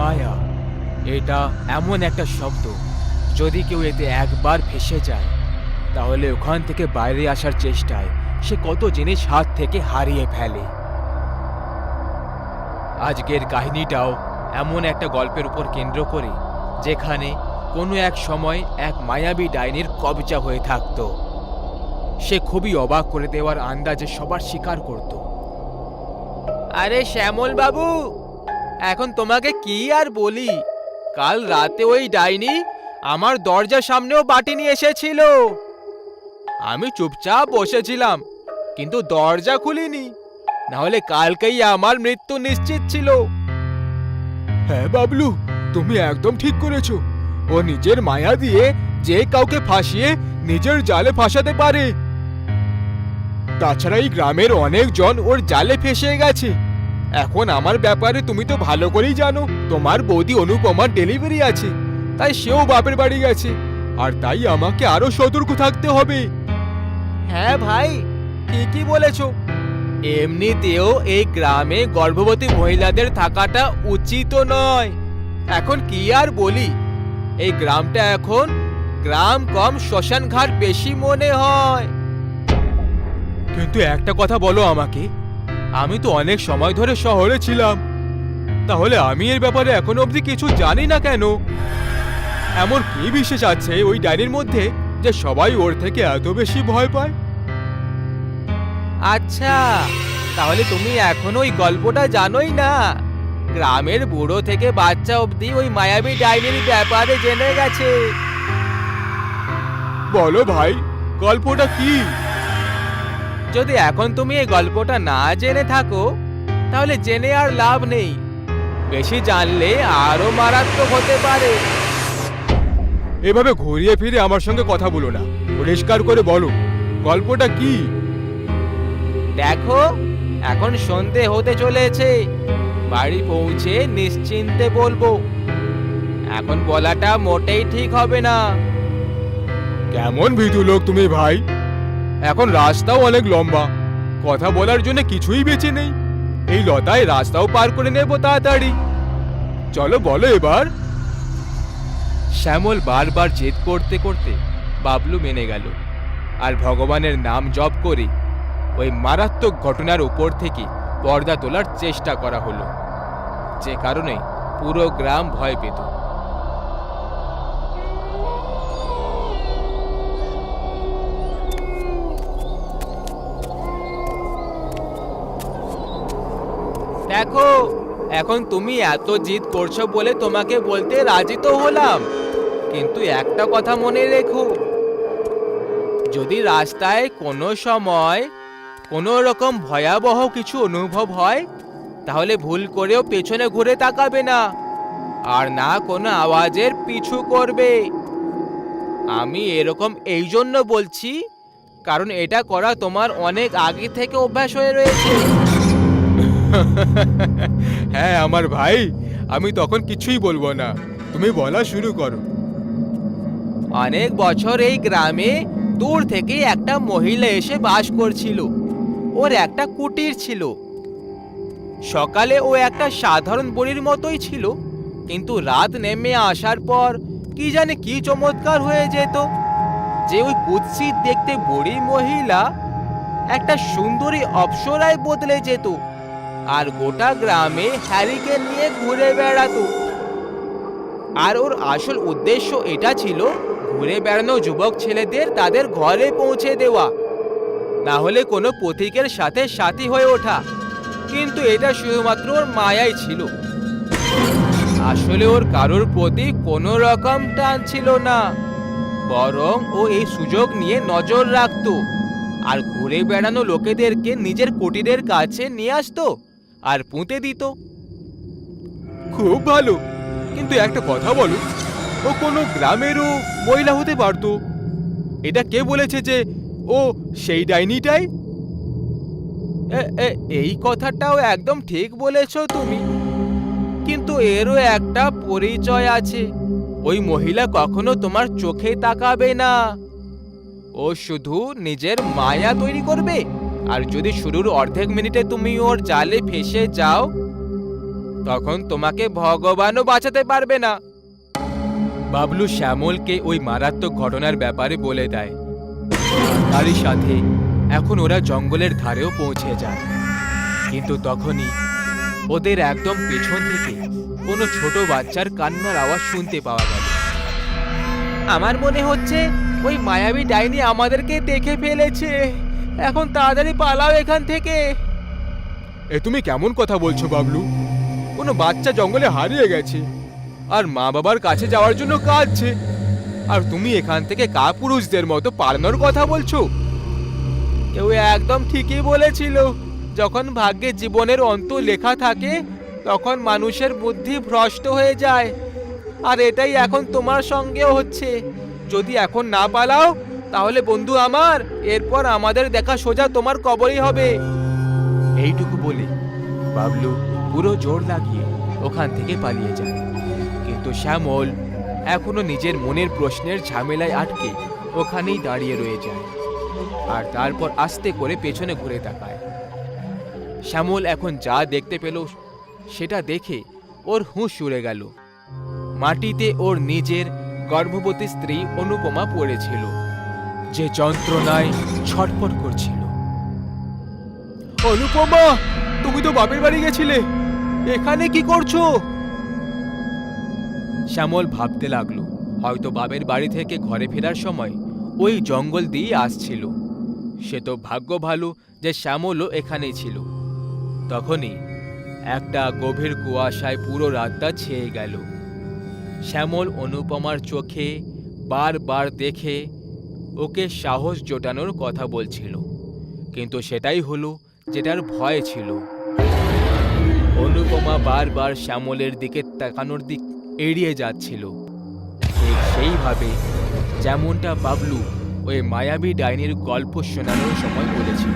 মায়া এটা এমন একটা শব্দ, যদি কেউ এতে একবার ফেঁসে যায় তাহলে ওখান থেকে বাইরে আসার চেষ্টায় সে কত জিনিস হাত থেকে হারিয়ে ফেলে। আজকের কাহিনীটাও এমন একটা গল্পের উপর কেন্দ্র করে, যেখানে কোনো এক সময় এক মায়াবী ডাইনির কবজা হয়ে থাকত। সে খুবই অবাক করে দেওয়ার আন্দাজে সবার স্বীকার করত। আরে শ্যামল বাবু, এখন তোমাকে কি আর বলি, কাল রাতে ওই ডাইনি আমার দরজার সামনেও বাটি নিয়ে এসেছিল। আমি চুপচাপ বসেছিলাম, কিন্তু দরজা খুলিনি, নাহলে কালকেই আমার মৃত্যু নিশ্চিত ছিল। হ্যাঁ বাবলু, তুমি একদম ঠিক করেছো। ও নিজের মায়া দিয়ে যে কাউকে ফাঁসিয়ে নিজের জালে ফাঁসাতে পারে। তাছাড়া এই গ্রামের অনেকজন ওর জালে ফেঁসে গেছে। এখন আমার ব্যাপারে তুমি তো ভালো করেই জানো, তোমার বৌদি অনুপমার ডেলিভারি আছে, তাই সেও বাপের বাড়ি গেছে, আর তাই আমাকে আরো সতর্ক থাকতে হবে। হ্যাঁ ভাই, ঠিকই বলেছো। এমনিতেও এই গ্রামে গর্ভবতী মহিলাদের থাকাটা উচিত নয়। এখন কি আর বলি, এই গ্রামটা এখন গ্রাম কম শ্মশান ঘাট বেশি মনে হয়। কিন্তু একটা কথা বলো আমাকে, আমি তো অনেক সময় ধরে শহরে ছিলাম, তাহলে আমি এর ব্যাপারে এখনো অবধি কিছু জানি না কেন? এমন কি বিশেষ আছে ওই ডায়েরির মধ্যে যে সবাই ওর থেকে এত বেশি ভয় পায়? আচ্ছা, তাহলে তুমি এখনো ওই গল্পটা জানোই না? গ্রামের বুড়ো থেকে বাচ্চা অবধি ওই মায়াবী ডাইনির ব্যাপারে জেনে গেছে। বলো ভাই, গল্পটা কি? যদি এখন তুমি এই গল্পটা না জেনে থাকো, তাহলে জেনে আর লাভ নেই। বেশি জানলে আরো মারাত্মক হতে পারে। এভাবে ঘুরিয়ে ফিরে আমার সঙ্গে কথা বলো না, পরিষ্কার করে বলো গল্পটা কি। দেখো, এখন সন্ধে হতে চলেছে, বাড়ি পৌঁছে নিশ্চিন্তে বলবো। এখন বলাটা মোটেই ঠিক হবে না। কেমন ভীতু লোক তুমি ভাই! এখন রাস্তাও অনেক লম্বা, কথা বলার জন্য কিছুই বেঁচে নেই। এই লতায় রাস্তাও পার করে নেব তাড়াতাড়ি। চলো বলো এবার। শ্যামল বারবার জেদ করতে করতে বাবলু মেনে গেল, আর ভগবানের নাম জপ করে ওই মারাত্মক ঘটনার উপর থেকে পর্দা তোলার চেষ্টা করা হলো, যে কারণে পুরো গ্রাম ভয় পেত। দেখো, এখন তুমি এত জিদ করছো বলে তোমাকে বলতে রাজি তো হলাম, কিন্তু একটা কথা মনে রেখো, যদি রাস্তায় কোনো সময় কোনো রকম ভয়াবহ কিছু অনুভব হয়, তাহলে ভুল করেও পেছনে ঘুরে তাকাবে না, আর না কোনো আওয়াজের পিছু করবে। আমি এরকম এই জন্য বলছি, কারণ এটা করা তোমার অনেক আগে থেকে অভ্যাস হয়ে রয়েছে। হ্যাঁ আমার ভাই, আমি তখন কিছুই বলবো না, তুমি বলা শুরু করো। অনেক বছর এই গ্রামে দূর থেকে একটা মহিলা এসে বাস করছিল। ওর একটা কুটির ছিল। সকালে ও একটা সাধারণ বুড়ির মতোই ছিল, কিন্তু রাত নেমে আসার পর কি জানে কি চমৎকার হয়ে যেত, যে ওই কুৎসিত দেখতে বুড়ি মহিলা একটা সুন্দরী অপ্সরায় বদলে যেত, আর গোটা গ্রামে হ্যারিকেন নিয়ে ঘুরে বেড়াতো। আর ওর আসল উদ্দেশ্য এটা ছিল ঘুরে বেড়ানো যুবক ছেলেদের তাদের ঘরে পৌঁছে দেওয়া, না হলে কোনো পথিকের সাথে সাথী হয়ে ওঠা। কিন্তু এটা শুধুমাত্র ওর মায়াই ছিল, আসলে ওর কারোর প্রতি কোনো রকম টান ছিল না, বরং ও এই সুযোগ নিয়ে নজর রাখতো, আর ঘুরে বেড়ানো লোকেদেরকে নিজের কুটিরের কাছে নিয়ে আসতো আর পুঁতে দিত। খুব ভালো, কিন্তু একটা কথা বলো, ও কোনো গ্রামেরও মহিলা হতে পারতো। এটা কে বলেছে যে ও সেই ডাইনিটাই? এই কথাটাও একদম ঠিক বলেছ তুমি, কিন্তু এরও একটা পরিচয় আছে। ওই মহিলা কখনো তোমার চোখে তাকাবে না, ও শুধু নিজের মায়া তৈরি করবে, আর যদি শুরুর অর্ধেক মিনিটে তুমি ওর জালে ফেসে যাও, তখন তোমাকে ভগবানও বাঁচাতে পারবে না। বাবলু শ্যামলকে ওই মারাত্মক ঘটনার ব্যাপারে বলে দেয়। তারই সাথে এখন ওরা জঙ্গলের ধারেও পৌঁছে যায়। কিন্তু তখনই ওদের একদম পেছন থেকে কোনো ছোট বাচ্চার কান্নার আওয়াজ শুনতে পাওয়া গেল। আমার মনে হচ্ছে ওই মায়াবী ডাইনি আমাদেরকে দেখে ফেলেছে। এখন তাড়াতাড়ি পালাও এখান থেকে। এ তুমি কেমন কথা বলছো বাবলু? কোনো বাচ্চা জঙ্গলে হারিয়ে গেছে আর মা বাবার কাছে যাওয়ার জন্য কাঁদছে, আর তুমি এখান থেকে কাপুরুষদের মতো পালানোর কথা বলছো? কেউ একদম ঠিকই বলেছিল, যখন ভাগ্যে জীবনের অন্ত লেখা থাকে তখন মানুষের বুদ্ধি ভ্রষ্ট হয়ে যায়। আর এটাই এখন তোমার সঙ্গেও হচ্ছে। যদি এখন না পালাও তাহলে বন্ধু আমার, এরপর আমাদের দেখা সোজা তোমার কবরই হবে। এইটুকু বলে বাবলু পুরো জোর লাগিয়ে ওখান থেকে পালিয়ে যায়। কিন্তু শ্যামল এখনো নিজের মনের প্রশ্নের ঝামেলায় আটকে ওখানেই দাঁড়িয়ে রয়ে যায়, আর তারপর আস্তে করে পেছনে ঘুরে তাকায়। শ্যামল এখন যা দেখতে পেল সেটা দেখে ওর হুঁশ উড়ে গেল। মাটিতে ওর নিজের গর্ভবতী স্ত্রী অনুপমা পড়েছিল, যে যন্ত্রণায় ছটফট করছিল। অনুপমা, তুমি তো বাপের বাড়ি গেছিলে, এখানে কি করছো? শ্যামল ভাবতে লাগলো, হয়তো বাপের বাড়ি থেকে ঘরে ফেরার সময় ওই জঙ্গল দিয়ে আসছিল। সে তো ভাগ্য ভালো যে শ্যামলও এখানেই ছিল। তখনই একটা গভীর কুয়াশায় পুরো রাতটা ছেয়ে গেল। শ্যামল অনুপমার চোখে বারবার দেখে ওকে সাহস জোটানোর কথা বলছিল, কিন্তু সেটাই হলো যেটার ভয় ছিল। অনুপমা বারবার শ্যামলের দিকে তাকানোর দিক এড়িয়ে যাচ্ছিল, ঠিক সেইভাবে যেমনটা বাবলু ওই মায়াবী ডাইনির গল্প শোনানোর সময় বলেছিল।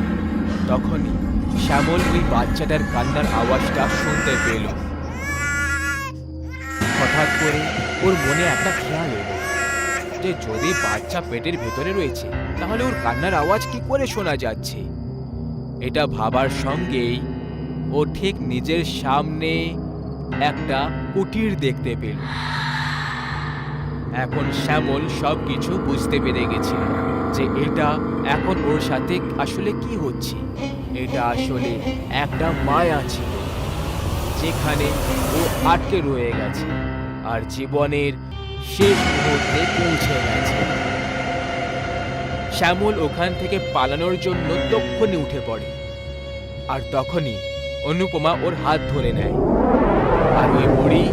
তখনই শ্যামল ওই বাচ্চাটার কান্নার আওয়াজটা শুনতে পেল। হঠাৎ করে ওর মনে একটা খেয়াল এলো যে যদি বাচ্চা পেটের ভেতরে রয়েছে তাহলে ওর কান্নার আওয়াজ কি করে শোনা যাচ্ছে। এটা ভাবার সঙ্গেই ও ঠিক নিজের সামনে একটা কুটির দেখতে পেল। এখন শ্যামল সবকিছু বুঝতে পেরে গেছিল যে এটা এখন ওর সাথে আসলে কি হচ্ছে। এটা আসলে একটা মায়া ছিল, যেখানে ও আটকে রয়ে গেছে আর জীবনের শেষ মুহূর্তে পৌঁছে গেছে। শ্যামল ওখান থেকে পালানোর জন্য তক্ষুনি উঠে পড়ে, আর তখনই অনুপমা ওর হাত ধরে নেয়, আর ওই বুড়ি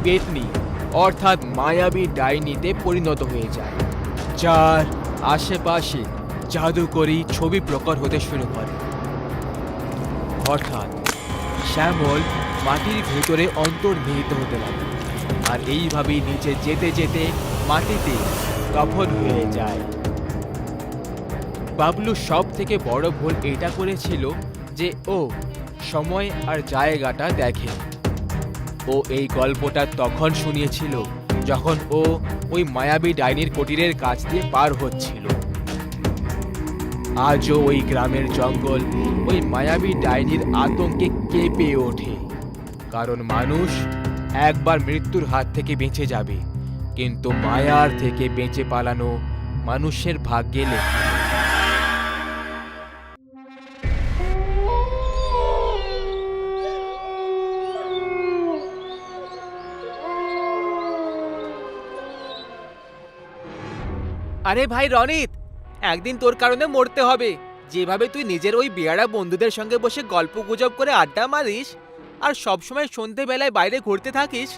পেতনি অর্থাৎ মায়াবী ডাইনিতে পরিণত হয়ে যায়, যার আশেপাশে জাদুকরী ছবি প্রকট হতে শুরু করে। অর্থাৎ শ্যামল মাটির ভেতরে অন্তর্নিহিত হতে লাগে, আর এইভাবেই নিচে যেতে যেতে মাটিতে দফন হয়ে যায়। বাবলু সব থেকে বড় ভুল এটা করেছিল যে ও সময় আর জায়গাটা দেখে। ও এই গল্পটা তখন শুনিয়েছিল যখন ও ওই মায়াবী ডাইনির কুটিরের কাছ দিয়ে পার হচ্ছিল। আজও ওই গ্রামের জঙ্গল ওই মায়াবী ডাইনির আতঙ্কে কেঁপে ওঠে, কারণ মানুষ একবার মৃত্যুর হাত থেকে বেঁচে যাবে, কিন্তু মায়ার থেকে বেঁচে পালানো মানুষের ভাগ্যে লেখা। আরে ভাই রনিত, একদিন তোর কারণে মরতে হবে। যেভাবে তুই নিজের ওই বেয়াড়া বন্ধুদের সঙ্গে বসে গল্প গুজব করে আড্ডা মারিস আর সবসময় সন্ধেবেলায় বাইরে ঘুরতে থাকিস,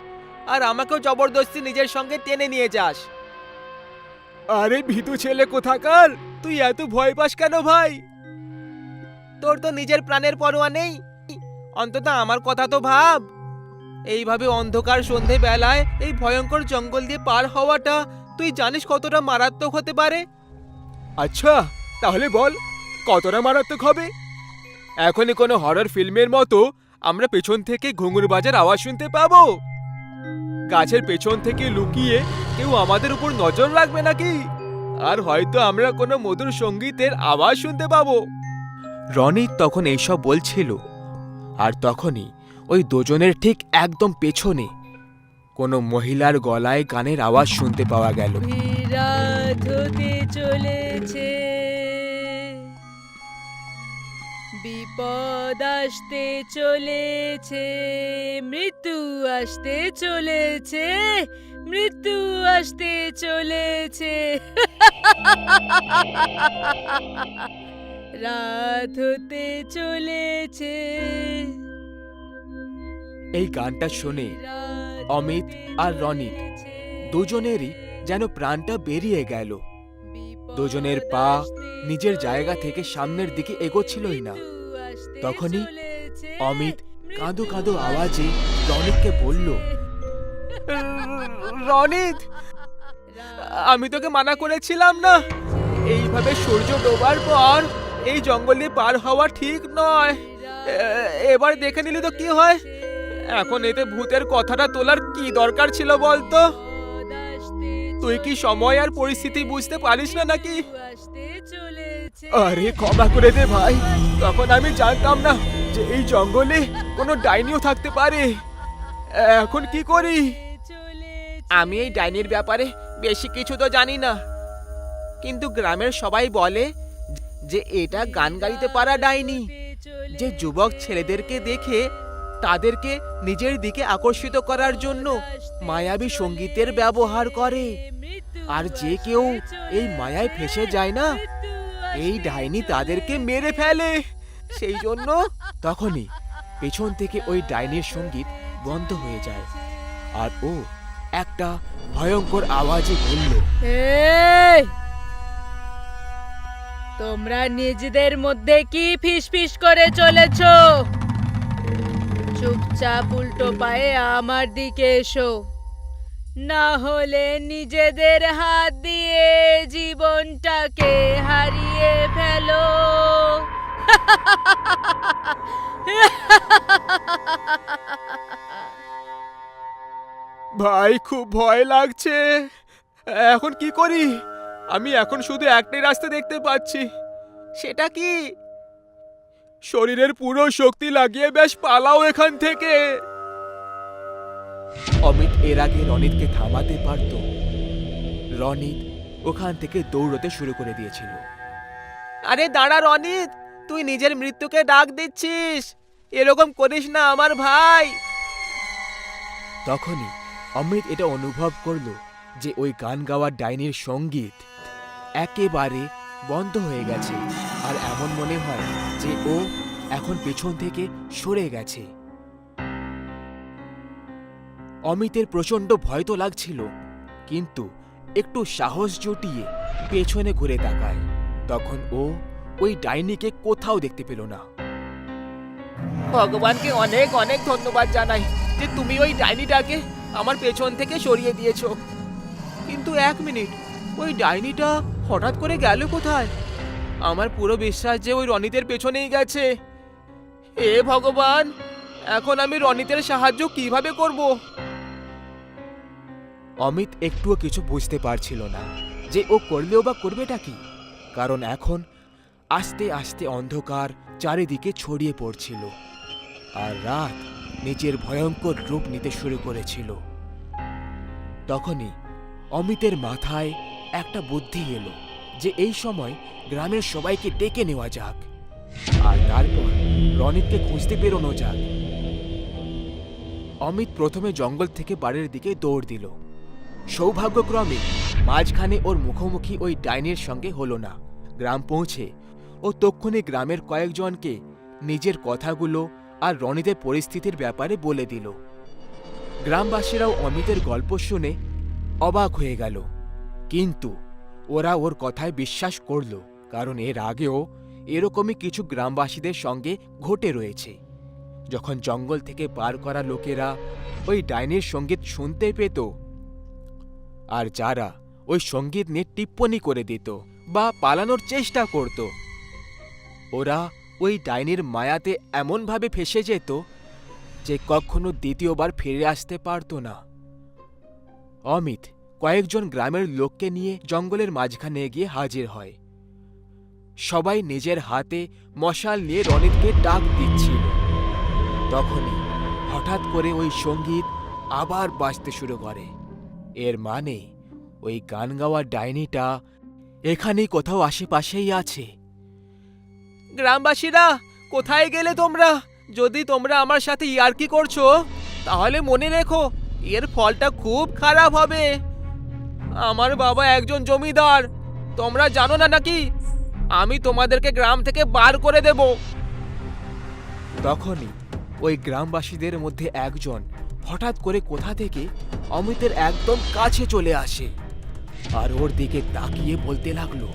আর আমাকেও জবরদস্তি নিজের সঙ্গে টেনে নিয়ে যাস। আরে ভীতু ছেলে কোথাকার, তুই এত ভয় পাস কেন ভাই? তোর তো নিজের প্রাণের পরোয়া নেই, অন্তত আমার কথা তো ভাব। এইভাবে অন্ধকার সন্ধেবেলায় এই ভয়ঙ্কর জঙ্গল দিয়ে পার হওয়াটা তুই জানিস কতটা মারাত্মক হতে পারে? আচ্ছা, তাহলে বল কতটা মারাত্মক হবে? এখনই কোনো হরর ফিল্মের মতো আমরা পেছন থেকে ঘুঙুর বাজার আওয়াজ শুনতে পাবো? গাছের পেছন থেকে লুকিয়ে কেউ আমাদের উপর নজর রাখবে নাকি? আর হয়তো আমরা কোনো মধুর সঙ্গীতের আওয়াজ শুনতে পাবো। রনি তখন এইসব বলছিল, আর তখনই ওই দুজনের ঠিক একদম পেছনে কোনো মহিলার গলায় গানের আওয়াজ শুনতে পাওয়া গেল। রাত হতে চলেছে, বিপদ আসতে চলেছে, মৃত্যু আসতে চলেছে, মৃত্যু আসতে চলেছে। রাত হতে চলেছে। এই গানটা শুনে অমিত আর রনিত দুজনেরই যেন প্রাণটা বেরিয়ে গেল। দুজনের পা নিজের জায়গা থেকে সামনের দিকে এগোচ্ছিলই না। তখনই অমিত কাঁদো কাঁদো আওয়াজে রনিতকে বলল, রনিত, আমি তোকে মানা করেছিলাম না, এইভাবে সূর্য ডোবার পর এই জঙ্গল দিয়ে পার হওয়া ঠিক নয়। এবার দেখে নিলি তো কি হয়। এখন এতে ভূতের কথাটা তোলার কি দরকার ছিল বলতো? তুই কি সময় আর পরিস্থিতি বুঝতে পারিস না নাকি? আরে ক্ষমা করে দে ভাই, তখন আমি জানতাম না যে এই জঙ্গলে কোনো ডাইনিও থাকতে পারে। এখন কি করি? আমি এই ডাইনির ব্যাপারে বেশি কিছু তো জানি না, কিন্তু গ্রামের সবাই বলে যে এটা গান গাইতে পারা ডাইনি, যে যুবক ছেলেদেরকে দেখে তাদেরকে নিজের দিকে আকর্ষিত করার জন্য মায়াবী সঙ্গীতের ব্যবহার করে। আর যে কেউ এই মায়ায় ফেসে যায় না, এই ডাইনি তাদেরকে মেরে ফেলে। সেই জন্য তখনই পেছন থেকে ওই ডাইনির সঙ্গীত বন্ধ হয়ে যায়, আর ও একটা ভয়ঙ্কর আওয়াজে বলল, এই, তোমরা নিজেদের মধ্যে কি ফিসফিস করে চলেছো? চুপচাপ উল্টো পায়ে আমার দিকে এসো, না হলে নিজেদের হাত দিয়ে জীবনটাকে হারিয়ে ফেলো। ভাই খুব ভয় লাগছে, এখন কি করি? আমি এখন শুধু একটাই রাস্তা দেখতে পাচ্ছি। সেটা কি? শরীরের পুরো শক্তি লাগিয়ে বেশ পালাও এখান থেকে। অমিত এর আগে রনিতকে থামাতে পারত। রনিত ওখান থেকে দৌড়তে শুরু করে দিয়েছিল। আরে দাঁড়া রনিত, তুই নিজের মৃত্যুকে ডাক দিচ্ছিস, এরকম করিস না আমার ভাই। তখনই অমিত এটা অনুভব করলো যে ওই গান গাওয়ার ডাইনির সঙ্গীত একেবারে বন্ধ হয়ে গেছে, আর এমন মনে হয় যে ও এখন পেছন থেকে সরে গেছে। অমিতের প্রচন্ড ভয় তো লাগছিল, কিন্তু একটু সাহস জুটিয়ে পেছনে ঘুরে তাকায়। তখন ও ওই ডাইনিকে কোথাও দেখতে পেল না। ভগবানকে অনেক অনেক ধন্যবাদ জানাই যে তুমি ওই ডাইনিটাকে আমার পেছন থেকে সরিয়ে দিয়েছো। কিন্তু এক মিনিট, ওই ডাইনিটা হঠাৎ করে গেল কোথায়? আমার পুরো বিশ্বাস যে ওই রনিতের পেছনেই গেছে। হে ভগবান, এখন আমি রনিতের সাহায্য কিভাবে করব? অমিত একটুও কিছু বুঝতে পারছিল না যে ও করলেও বা করবেটা কি, কারণ এখন আস্তে আস্তে অন্ধকার চারিদিকে ছড়িয়ে পড়ছিল, আর রাত নিজের ভয়ঙ্কর রূপ নিতে শুরু করেছিল। তখনই অমিতের মাথায় একটা বুদ্ধি এলো যে এই সময় গ্রামের সবাইকে ডেকে নেওয়া যাক, আর তারপর রনিতকে খুঁজতে বেরোনো যাক। অমিত প্রথমে জঙ্গল থেকে বাড়ির দিকে দৌড় দিল। সৌভাগ্যক্রমে মাঝখানে ওর মুখোমুখি ওই ডাইনির সঙ্গে হলো না। গ্রাম পৌঁছে ও তক্ষুনি গ্রামের কয়েকজনকে নিজের কথাগুলো আর রনিতের পরিস্থিতির ব্যাপারে বলে দিল। গ্রামবাসীরাও অমিতের গল্প শুনে অবাক হয়ে গেল, কিন্তু ওরা ওর কথায় বিশ্বাস করল, কারণ এর আগেও এরকমই কিছু গ্রামবাসীদের সঙ্গে ঘটে রয়েছে। যখন জঙ্গল থেকে পার করা লোকেরা ওই ডাইনির সঙ্গীত শুনতে পেত, আর যারা ওই সঙ্গীত নিয়ে টিপ্পনী করে দিত বা পালানোর চেষ্টা করত, ওরা ওই ডাইনির মায়াতে এমনভাবে ফেসে যেত যে কখনো দ্বিতীয়বার ফিরে আসতে পারত না। অমিত কয়েকজন গ্রামের লোককে নিয়ে জঙ্গলের মাঝখানে গিয়ে হাজির হয়। সবাই নিজের হাতে মশাল নিয়ে রনিতকে ডাক দিচ্ছিল। তখনই হঠাৎ করে ওই সঙ্গীত আবার বাজতে শুরু করে। এর মানে ওই গান গাওয়া ডাইনিটা এখানেই কোথাও আশেপাশেই আছে। গ্রামবাসীরা, কোথায় গেলে তোমরা? যদি তোমরা আমার সাথে ইয়ার্কি করছো তাহলে মনে রেখো এর ফলটা খুব খারাপ হবে। আমার বাবা একজন জমিদার, তোমরা জানো না নাকি? আমি তোমাদেরকে গ্রাম থেকে বার করে দেব। তখনই ওই গ্রামবাসীদের মধ্যে একজন হঠাৎ করে কোথা থেকে অমিতের একদম কাছে চলে আসে আর ওর দিকে তাকিয়ে বলতে লাগলো,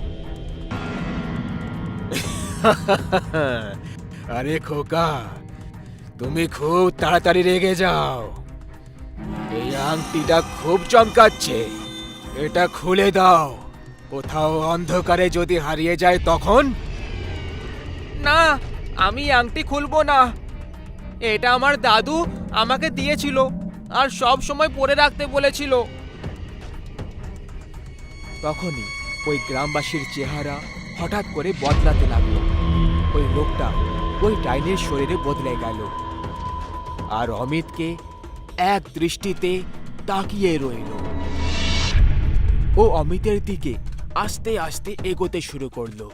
আরে খোকা, তুমি খুব তাড়াতাড়ি রেগে যাও। এই আংটিটা খুব চমকাচ্ছে, এটা খুলে দাও। কোথাও অন্ধকারে যদি হারিয়ে যায় তখন? না, আমি আংটি খুলবো না। এটা আমার দাদু আমাকে দিয়েছিল আর সব সময় পরে রাখতে বলেছিল। তখনই ওই গ্রামবাসীর চেহারা হঠাৎ করে বদলাতে লাগলো। ওই লোকটা ওই ডাইনির শরীরে বদলে গেল আর অমিতকে এক দৃষ্টিতে তাকিয়ে রইল। ও অমিতের দিকে আস্তে আস্তে এগোতে শুরু করলো।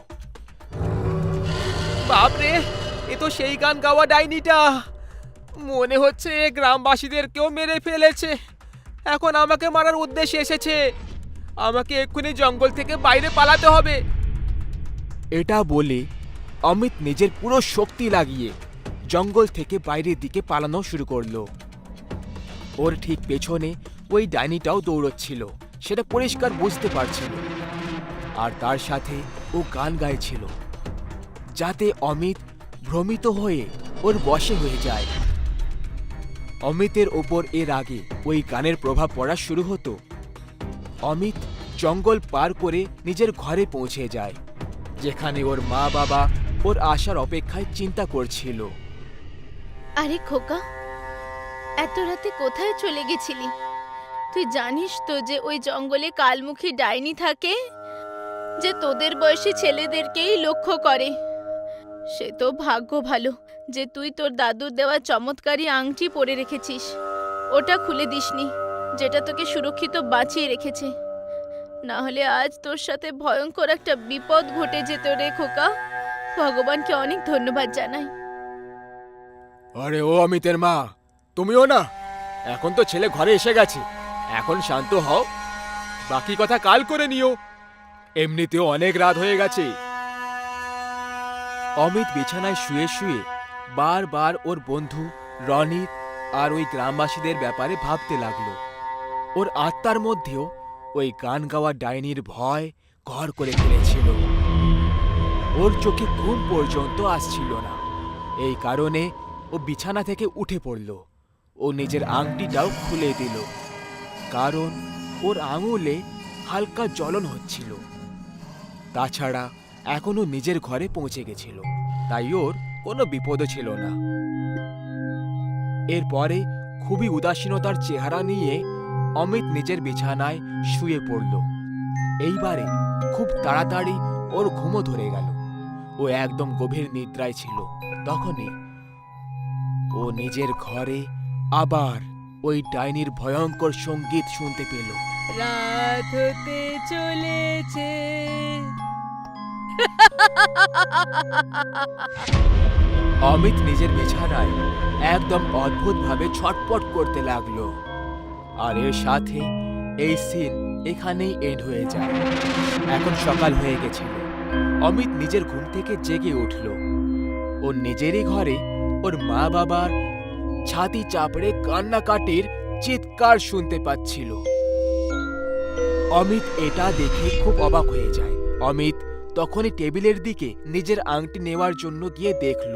বাপরে, এ তো সেই গান গাওয়া ডাইনিটা। মনে হচ্ছে গ্রামবাসীদেরকেও মেরে ফেলেছে, এখন আমাকে মারার উদ্দেশ্যে এসেছে। আমাকে এক্ষুনি জঙ্গল থেকে বাইরে পালাতে হবে। এটা বলে অমিত নিজের পুরো শক্তি লাগিয়ে জঙ্গল থেকে বাইরের দিকে পালানো শুরু করলো। ওর ঠিক পেছনে ওই ডাইনিটাও দৌড়চ্ছিল, সেটা পরিষ্কার বুঝতে পারছিল। আর তার সাথে ও গান গাইছিল, যাতে অমিত ভ্রমিত হয়ে ওর বশে হয়ে যায়। অমিতের ওপর এর আগে ওই গানের প্রভাব পড়া শুরু হতো। অমিত জঙ্গল পার করে নিজের ঘরে পৌঁছে যায়, যেখানে ওর মা বাবা ওর আসার অপেক্ষায় চিন্তা করছিল। আরে খোকা, এত রাতে কোথায় চলে গেছিলি? তুই জানিস তো যে ওই জঙ্গলে কালমুখী ডাইনি থাকে, যে তোদের বয়সী ছেলেদেরকেই লক্ষ্য করে। সে তো ভাগ্য ভালো যে তুই তোর দাদুর দেওয়া চমৎকারী আংটি পরে রেখেছিস। ওটা খুলে দিসনি, যেটা তোকে সুরক্ষিত বাঁচিয়ে রেখেছে। না হলে আজ তোর সাথে ভয়ঙ্কর একটা বিপদ ঘটে যেত রে খোকা। ভগবানকে অনেক ধন্যবাদ জানাই। আরে ও অমিতের মা, তুমিও না? এখন তো ছেলে ঘরে এসে গেছে, এখন শান্ত হও। বাকি কথা কাল করে নিও, এমনিতেও অনেক রাত হয়ে গেছে। অমিত বিছানায় শুয়ে শুয়ে বারবার ওর বন্ধু রনিত আর ওই গ্রামবাসীদের ব্যাপারে ভাবতে লাগলো। ওর আত্মার মধ্যেও ওই গান গাওয়া ডাইনির ভয় ঘর করে ফেলেছিল। ওর চোখে ঘুম পর্যন্ত আসছিল না। এই কারণে ও বিছানা থেকে উঠে পড়ল। ও নিজের আংটিটাও খুলে দিল, কারণ ওর আঙুলে হালকা জ্বলন হচ্ছিল। তাছাড়া এখনো নিজের ঘরে পৌঁছে গেছিল, তাই ওর কোনো বিপদও ছিল না। এরপরে খুবই উদাসীনতার চেহারা নিয়ে অমিত নিজের বিছানায় শুয়ে পড়ল। এইবারে খুব তাড়াতাড়ি ওর ঘুমও ধরে গেল। ও একদম গভীর নিদ্রায় ছিল। তখনই ও নিজের ঘরে আবার ওই ডাইনির ভয়ঙ্কর সঙ্গীত শুনতে পেল। রাত হতে চলেছে। অমিত নিজের বিছানায় একদম অদ্ভুতভাবে ছটপট করতে লাগলো। আর এর সাথে এই সিন এখানেই এন্ড হয়ে যায়। এখন সকাল হয়ে গেছিল। অমিত নিজের ঘুম থেকে জেগে উঠল। ওর নিজেরই ঘরে ওর মা বাবার ছাতি চাপড়ে কান্নাকাটির চিৎকার শুনতে পাচ্ছিল। অমিত এটা দেখে খুব অবাক হয়ে যায়। অমিত তখনই টেবিলের দিকে নিজের আংটি নেওয়ার জন্য গিয়ে দেখল,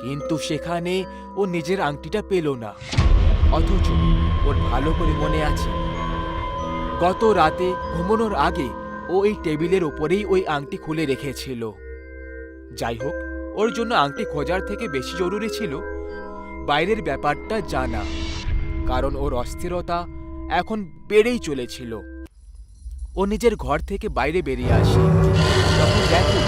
কিন্তু সেখানে ও নিজের আংটিটা পেল না। অথচ ওর ভালো করে মনে আছে, গত রাতে ঘুমানোর আগে ও এই টেবিলের ওপরেই ওই আংটি খুলে রেখেছিল। যাই হোক, ওর জন্য আংটি খোঁজার থেকে বেশি জরুরি ছিল বাইরের ব্যাপারটা জানা, কারণ ওর অস্থিরতা এখন বেড়েই চলেছিল। ও নিজের ঘর থেকে বাইরে বেরিয়ে আসে। তখন দেখে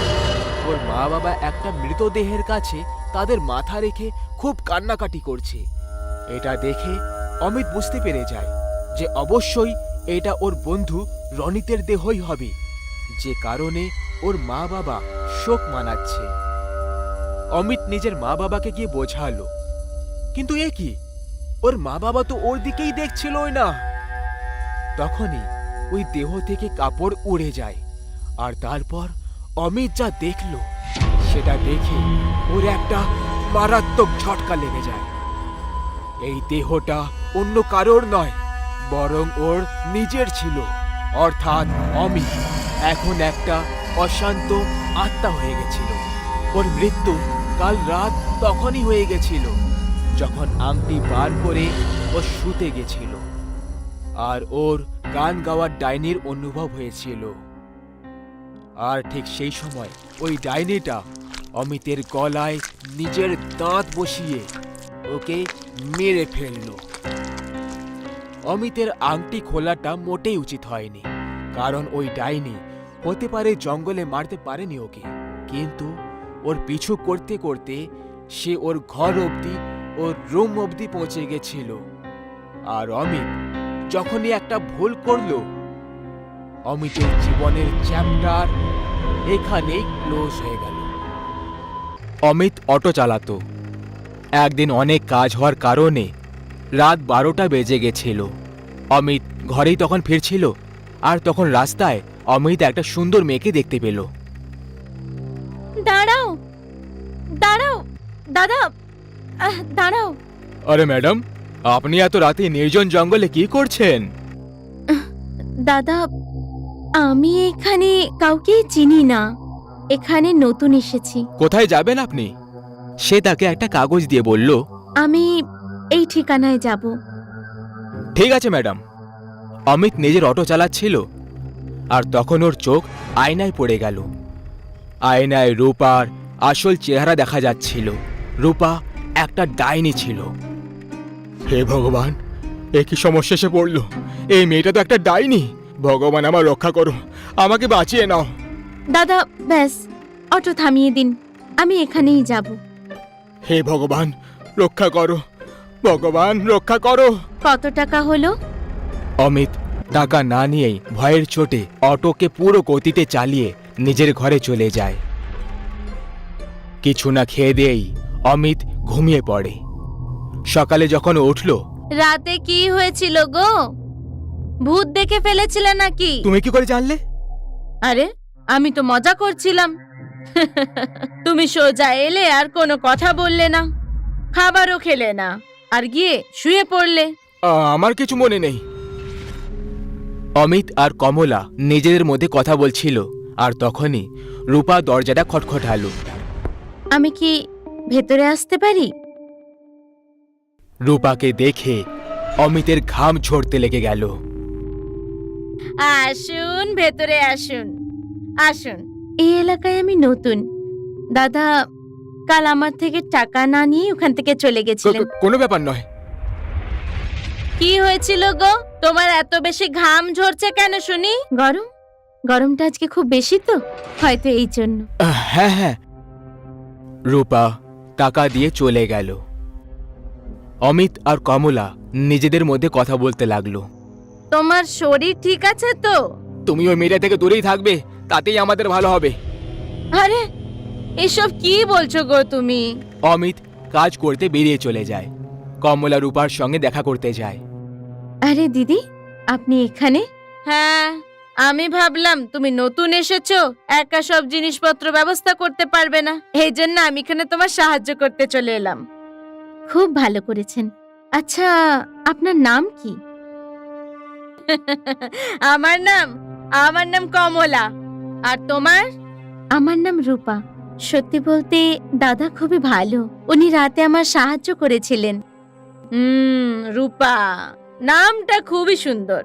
ওর মা বাবা একটা মৃতদেহের কাছে তাদের মাথা রেখে খুব কান্নাকাটি করছে। এটা দেখে অমিত বুঝতে পেরে যায় যে অবশ্যই এটা ওর বন্ধু রনিতের দেহই হবে, যে কারণে ওর মা বাবা শোক মানাচ্ছে। অমিত নিজের মা বাবাকে গিয়ে বোঝালো, কিন্তু এ কি, ওর মা বাবা তো ওর দিকেই দেখছিলই না। তখনই ওই দেহ থেকে কাপড় উড়ে যায়, আর তারপর অমিত যা দেখলো সেটা দেখে ওর একটা মারাত্মক ঝটকা লেগে যায়। এই দেহটা অন্য কারোর নয়, বরং ওর নিজের ছিল, অর্থাৎ অমিত এখন একটা অশান্ত আত্মা হয়ে গেছিল। ওর মৃত্যু কাল রাত তখনই হয়ে গেছিল যখন আংটি বার করে ও শুতে গেছিল, আর ওর গান গাওয়ার ডাইনির অনুভব হয়েছিল। আর ঠিক সেই সময় ওই ডাইনিটা অমিতের গলায় নিজের দাঁত বসিয়ে ওকে মেরে ফেলল। অমিতের আংটি খোলাটা মোটেই উচিত হয়নি, কারণ ওই ডাইনি হতে পারে জঙ্গলে মারতে পারেনি ওকে, কিন্তু ওর পিছু করতে করতে সে ওর ঘর অবধি, ওর রুম অবধি পৌঁছে গেছিল। আর অমিত যখনই একটা ভুল করলো, অমিতের জীবনের চ্যাপ্টার এখানেই ক্লোজ হয়ে গেল। অমিত অটো চালাতো। একদিন অনেক কাজ হওয়ার কারণে রাত 12টা বেজে গেছিল। অমিত ঘরেই তখন ফিরছিল, আর তখন রাস্তায় অমিত একটা সুন্দর মেয়েকে দেখতে পেল। দাঁড়াও দাঁড়াও দাদা, দাঁড়াও। আরে ম্যাডাম, আপনি এত রাতে নির্জন জঙ্গলে কি করছেন? দাদা, আমি এখানে কাউকে চিনি না, এখানে নতুন এসেছি। কোথায় যাবেন আপনি? সে তাকে একটা কাগজ দিয়ে বলল, আমি এই ঠিকানায় যাব। ঠিক আছে ম্যাডাম। অমিত নিজের অটো চালাচ্ছিল, আর তখন ওর চোখ আয়নায় পড়ে গেল। আয়নায় রূপার আসল চেহারা দেখা যাচ্ছিল। রূপা একটা ডাইনি ছিল। হে ভগবান, এ কি সমস্যা এসে পড়লো! এই মেয়েটা তো একটা ডাইনি। ভগবান আমার রক্ষা করো, আমাকে বাঁচিয়ে নাও। দাদা, ব্যাস, অটো থামিয়ে দিন, আমি এখানেই যাব। হে ভগবান, রক্ষা করো, ভগবান রক্ষা করো। কত টাকা হলো? অমিত টাকা না নিয়েই ভয়ের চোটে অটোকে পুরো গতিতে চালিয়ে নিজের ঘরে চলে যায়। কিছু না খেয়ে দিয়েই অমিত ঘুমিয়ে পড়ে। সকালে যখন উঠল, রাতে কি হয়েছিল গো? ভূত দেখে ফেলেছিলে নাকি? তুমি কি করে জানলে? আরে, আমি তো মজা করছিলাম। তুমি সোজা এলে আর কোনো কথা বললে না, খাবারও খেলে না, আর গিয়ে শুয়ে পড়লে। আমার কিছু মনে নেই। অমিত আর কমলা নিজেদের মধ্যে কথা বলছিল, আর তখনই রূপা দরজাটা খটখটালো। আমি কি ভেতরে আসতে পারি? রূপাকে দেখে অমিতের ঘাম ঝরতে লেগে গেল। আসুন, ভেতরে আসুন, আসুন। এই এলাকায় আমি নতুন। দাদা কাল আমার থেকে টাকা না নিয়ে ওখান থেকে চলে গেছিলেন। কোনো ব্যাপার নয়। কি হয়েছিল গো? তোমার এত বেশি ঘাম ঝরছে কেন শুনি? গরম, গরমটা আজকে খুব বেশি তো, হয়তো এই জন্য। হ্যাঁ হ্যাঁ। রূপা টাকা দিয়ে চলে গেল। অমিত আর কমলা নিজেদের মধ্যে কথা বলতে লাগলো। তোমার শরীর ঠিক আছে তো? তুমি ওই মেয়েটা থেকে দূরেই থাকবে, তাতেই আমাদের ভালো হবে। আরে, এসব কি বলছো গো তুমি? অমিত কাজ করতে বেরিয়ে চলে যায়। কমলা রূপার সঙ্গে দেখা করতে যায়। আরে দিদি, আপনি এখানে? হ্যাঁ, আমি ভাবলাম তুমি নতুন এসেছো, একা সব জিনিসপত্র ব্যবস্থা করতে পারবে না, এই জন্য আমি এখানে তোমার সাহায্য করতে চলে এলাম। খুব ভালো করেছেন। আচ্ছা, আপনার নাম কি? আমার নাম কমলা। আর তোমার? আমার নাম রূপা। সত্যি বলতে দাদা খুবই ভালো, উনি রাতে আমার সাহায্য করেছিলেন। রূপা নামটা খুবই সুন্দর।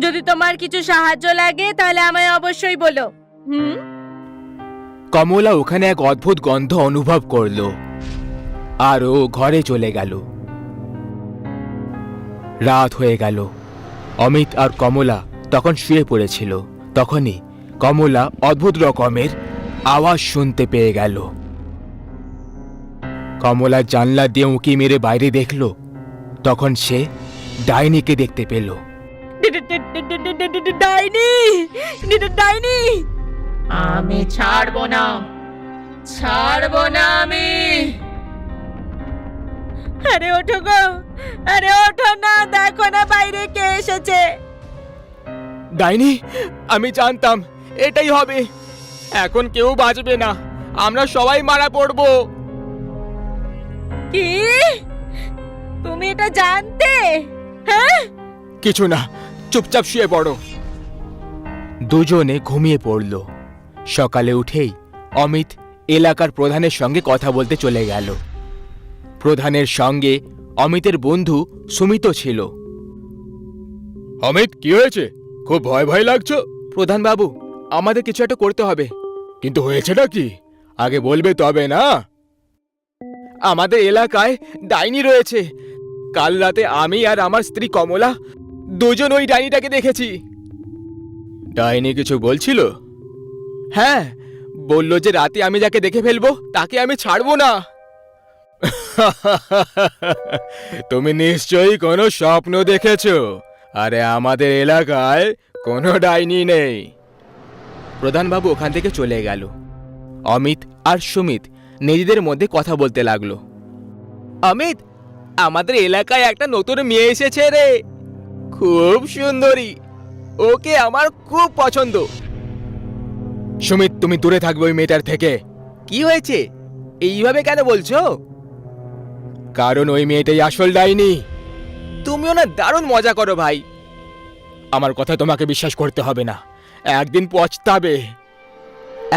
যদি তোমার কিছু সাহায্য লাগে তাহলে আমায় অবশ্যই বলো। কমলা ওখানে এক অদ্ভুত গন্ধ অনুভব করলো, আর ও ঘরে চলে গেল। রাত হয়ে গেল। অমিত আর কমলা তখন শুয়ে পড়েছিল। তখনই কমলা অদ্ভুত রকমের আওয়াজ শুনতে পেয়ে গেল। কমলা জানলা দিয়ে উঁকি মেরে বাইরে দেখল তখন সে ডাইনিকে দেখতে পেল। ডাইনি, ডাইনি, আমি ছাড়বো না, ছাড়বো না আমি। আরে ওঠো গো, আরে ওঠো না, দেখো না বাইরে কে এসেছে। ডাইনি, আমি জানতাম এটাই হবে। এখন কেউ বাঁচবে না, আমরা সবাই মারা পড়বো। কি, তুমি এটা জানতে? হ্যাঁ, কিছু না, চুপচাপ শুয়ে পড়ো। দুজনে ঘুমিয়ে পড়ল। সকালে উঠেই অমিত এলাকার প্রধানের সঙ্গে কথা বলতে চলে গেল। প্রধানের সঙ্গে অমিতের বন্ধু সুমিত ছিল। অমিত, কি হয়েছে? খুব ভয় ভয় লাগছো। প্রধান বাবু, আমাদের কিছু একটা করতে হবে। কিন্তু হয়েছেটা কি আগে বলবে তবে না। আমাদের এলাকায় ডাইনি রয়েছে। কাল রাতে আমি আর আমার স্ত্রী কমলা দুজন ওই ডাইনিটাকে দেখেছি। ডাইনি কিছু বলছিল? হ্যাঁ, বলল যে রাতে আমি যাকে দেখে ফেলবো তাকে আমি ছাড়বো না। তুমি নিশ্চয়ই কোনো স্বপ্ন দেখেছো। আরে আমাদের এলাকায় কোনো ডাইনি নেই। প্রধানবাবু ওখান থেকে চলে গেল। অমিত আর সুমিত নিজেদের মধ্যে কথা বলতে লাগলো। অমিত, আমাদের এলাকায় একটা নতুন মেয়ে এসেছে রে, খুব সুন্দরী, ওকে আমার খুব পছন্দ। সুমিত, তুমি দূরে থাকবে ওই মেয়েটার থেকে। কি হয়েছে, এইভাবে কেন বলছো? কারণ ওই মেয়েটাই আসল ডাইনি। তুমিও না দারুণ মজা করো ভাই। আমার কথা তোমাকে বিশ্বাস করতে হবে না, একদিন পছতাবে।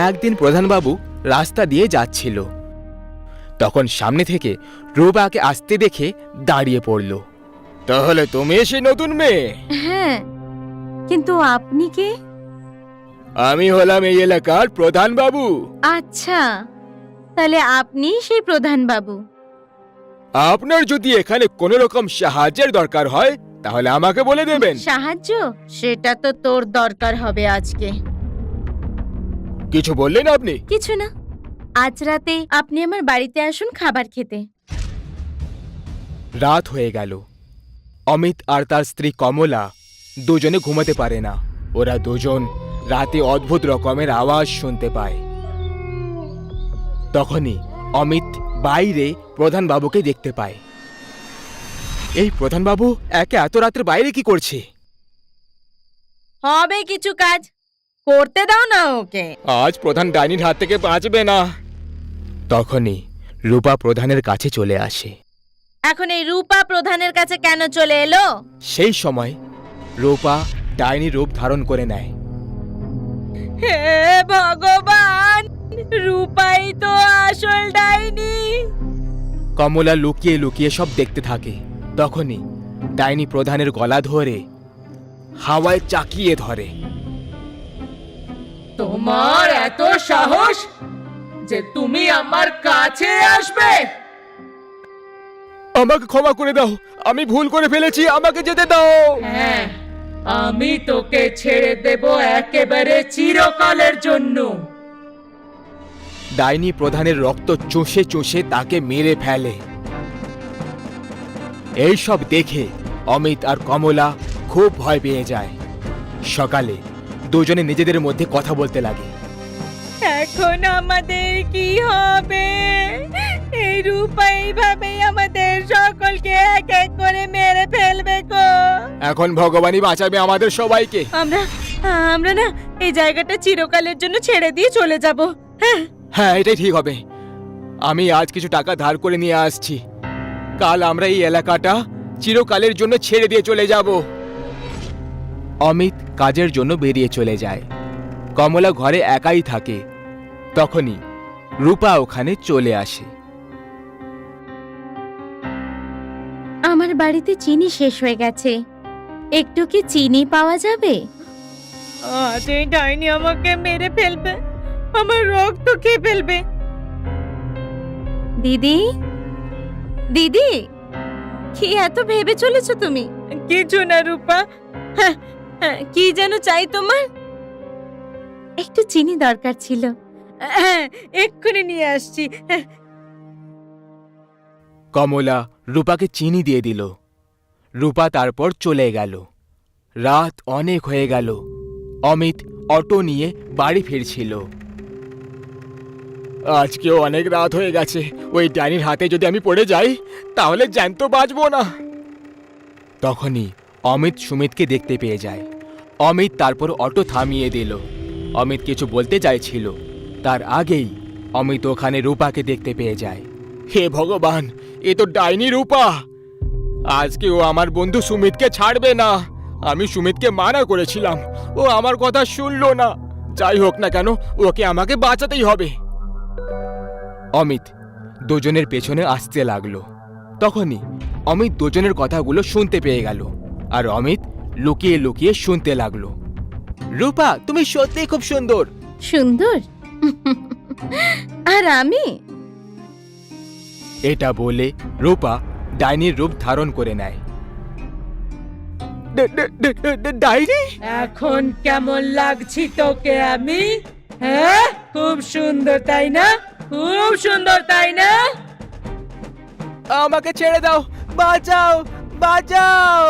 একদিন প্রধানবাবু রাস্তা দিয়ে যাচ্ছিল, তখন সামনে থেকে রূপাকে আসতে দেখে দাঁড়িয়ে পড়ল। তাহলে তুমি সেই নতুন মেয়ে? হ্যাঁ, কিন্তু আপনি কে? আমি হলাম এই এলাকার প্রধান বাবু। আচ্ছা, তাহলে আপনি সেই প্রধান বাবু। আপনার যদি এখানে কোনো রকম সাহায্যের দরকার হয় তাহলে আমাকে বলে দেবেন। সাহায্য? সেটা তো তোর দরকার হবে আজকে। কিছু বললেন আপনি? কিছু না, আজ রাতে আপনি আমার বাড়িতে আসুন খাবার খেতে। রাত হয়ে গেল। অমিত আর তার স্ত্রী কমলা দুজনে ঘুমাতে পারে না। ওরা দুজন রাতে অদ্ভুত রকমের আওয়াজ শুনতে পায়। তখনই অমিত বাইরে প্রধান বাবুকে দেখতে পায়। এই প্রধান বাবু একে এত রাতের বাইরে কি করছে? হবে কিছু কাজ করতে দাও না ওকে। আজ প্রধান ডাইনির হাত থেকে বাঁচবে না। তখনই রূপা প্রধানের কাছে চলে আসে। এখন এই রূপা প্রধানের কাছে কেন চলে এলো? সেই সময় রূপা ডাইনি রূপ ধারণ করে নেয়। হে ভগবান, রূপাই তো আসল ডাইনি। কমলা লুকিয়ে লুকিয়ে সব দেখতে থাকে। তখনই ডাইনি প্রধানের গলা ধরে হাওয়ায় চাকিয়ে ধরে। তোমার এত সাহস যে তুমি আমার কাছে আসবে? আমাকে ক্ষমা করে দাও, আমি ভুল করে ফেলেছি, আমাকে যেতে দাও। হ্যাঁ, আমি তোকে ছেড়ে দেব একেবারে চিরকালের জন্য। ডাইনি প্রধানের রক্ত চুষে চুষে তাকে মেরে ফেলে। এই সব দেখে অমিত আর কমলা খুব ভয় পেয়ে যায়। সকালে দুজনে নিজেদের মধ্যে কথা বলতে লাগে। এখন আমাদের কি হবে? এই রূপা এইভাবেই আমাদের সকলকে এক এক করে মেরে ফেলবে গো। এখন ভগবানই বাঁচাবে আমাদের সবাইকে। আমরা না এই জায়গাটা চিরকালের জন্য ছেড়ে দিয়ে চলে যাব। হ্যাঁ, এটাই ঠিক হবে। আমি আজ কিছু টাকা ধার করে নিয়ে আসছি, কাল আমরা এই এলাকাটা চিরকালের জন্য ছেড়ে দিয়ে চলে যাব। অমিত কাজের জন্য বেরিয়ে চলে যায়। কমলা ঘরে একাই থাকে। তখনই রূপা ওখানে চলে আসে। আমার বাড়িতে চিনি শেষ হয়ে গেছে, একটু কি চিনি পাওয়া যাবে? আজ এই ডাইনি আমাকে মেরে ফেলবে, আমার রক্ত খেয়ে ফেলবে। দিদি, দিদি, কি এত ভেবে চলেছো তুমি? কিছু না রূপা, কি যেন চাই তোমার? একটু চিনি দরকার ছিল। হ্যাঁ, এক্ষুনি নিয়ে আসছি। কমলা রূপাকে চিনি দিয়ে দিল। রূপা তারপর চলে গেল। রাত অনেক হয়ে গেল। অমিত অটো নিয়ে বাড়ি ফিরছিল। আজকেও অনেক রাত হয়ে গেছে, ওই ডাইনির হাতে যদি আমি পড়ে যাই তাহলে জ্যান্ত বাঁচবো না। তখনই অমিত সুমিতকে দেখতে পেয়ে যায়। অমিত তারপর অটো থামিয়ে দিল। অমিত কিছু বলতে চাইছিল, তার আগেই অমিত ওখানে রূপাকে দেখতে পেয়ে যায়। হে ভগবান, এ তো ডাইনি রূপা। আজকে ও আমার বন্ধু সুমিতকে ছাড়বে না। আমি সুমিতকে মানা করেছিলাম, ও আমার কথা শুনলো না। যাই হোক না কেন, ওকে আমাকে বাঁচাতেই হবে। অমিত দুজনের পেছনে আসতে লাগলো। তখনই অমিত দুজনের কথাগুলো শুনতে পেয়ে গেল, আর অমিত লুকিয়ে লুকিয়ে শুনতে লাগলো। রূপা, তুমি সত্যিই খুব সুন্দর। সুন্দর? আর আমি? এটা বলে রূপা ডাইনির রূপ ধারণ করে নেয়। ডাইনি? এখন কেমন লাগছি তোকে আমি? হ্যাঁ, খুব সুন্দর তাই না? খুব সুন্দর তাই না? আমাকে ছেড়ে দাও, বাঁচাও, বাঁচাও।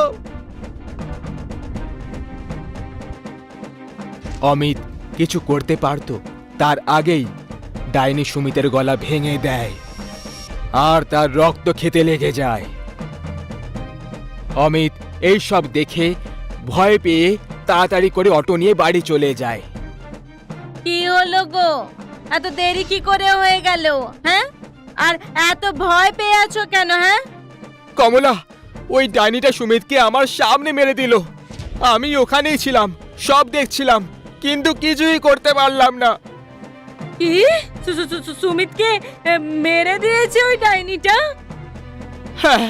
অমিত কিছু করতে পারত, তার আগেই ডাইনি সুমিতের গলা ভেঙে দেয় আর তার রক্ত খেতে লেগে যায়। অমিত এই সব দেখে ভয় পেয়ে তাড়াতাড়ি করে অটো নিয়ে বাড়ি চলে যায়। কি হলো গো, এত দেরি কি করে হয়ে গেল? হ্যাঁ, আর এত ভয় পেয়ে আছো কেন? হ্যাঁ, কমলা, ওই ডাইনিটা সুমিতকে আমার সামনে মেরে দিল। আমি ওখানেই ছিলাম, সব দেখছিলাম, কিন্তু কিছুই করতে পারলাম না। কি সুমিতকে মেরে দিয়েছে ওই ডাইনিটা? হ্যাঁ,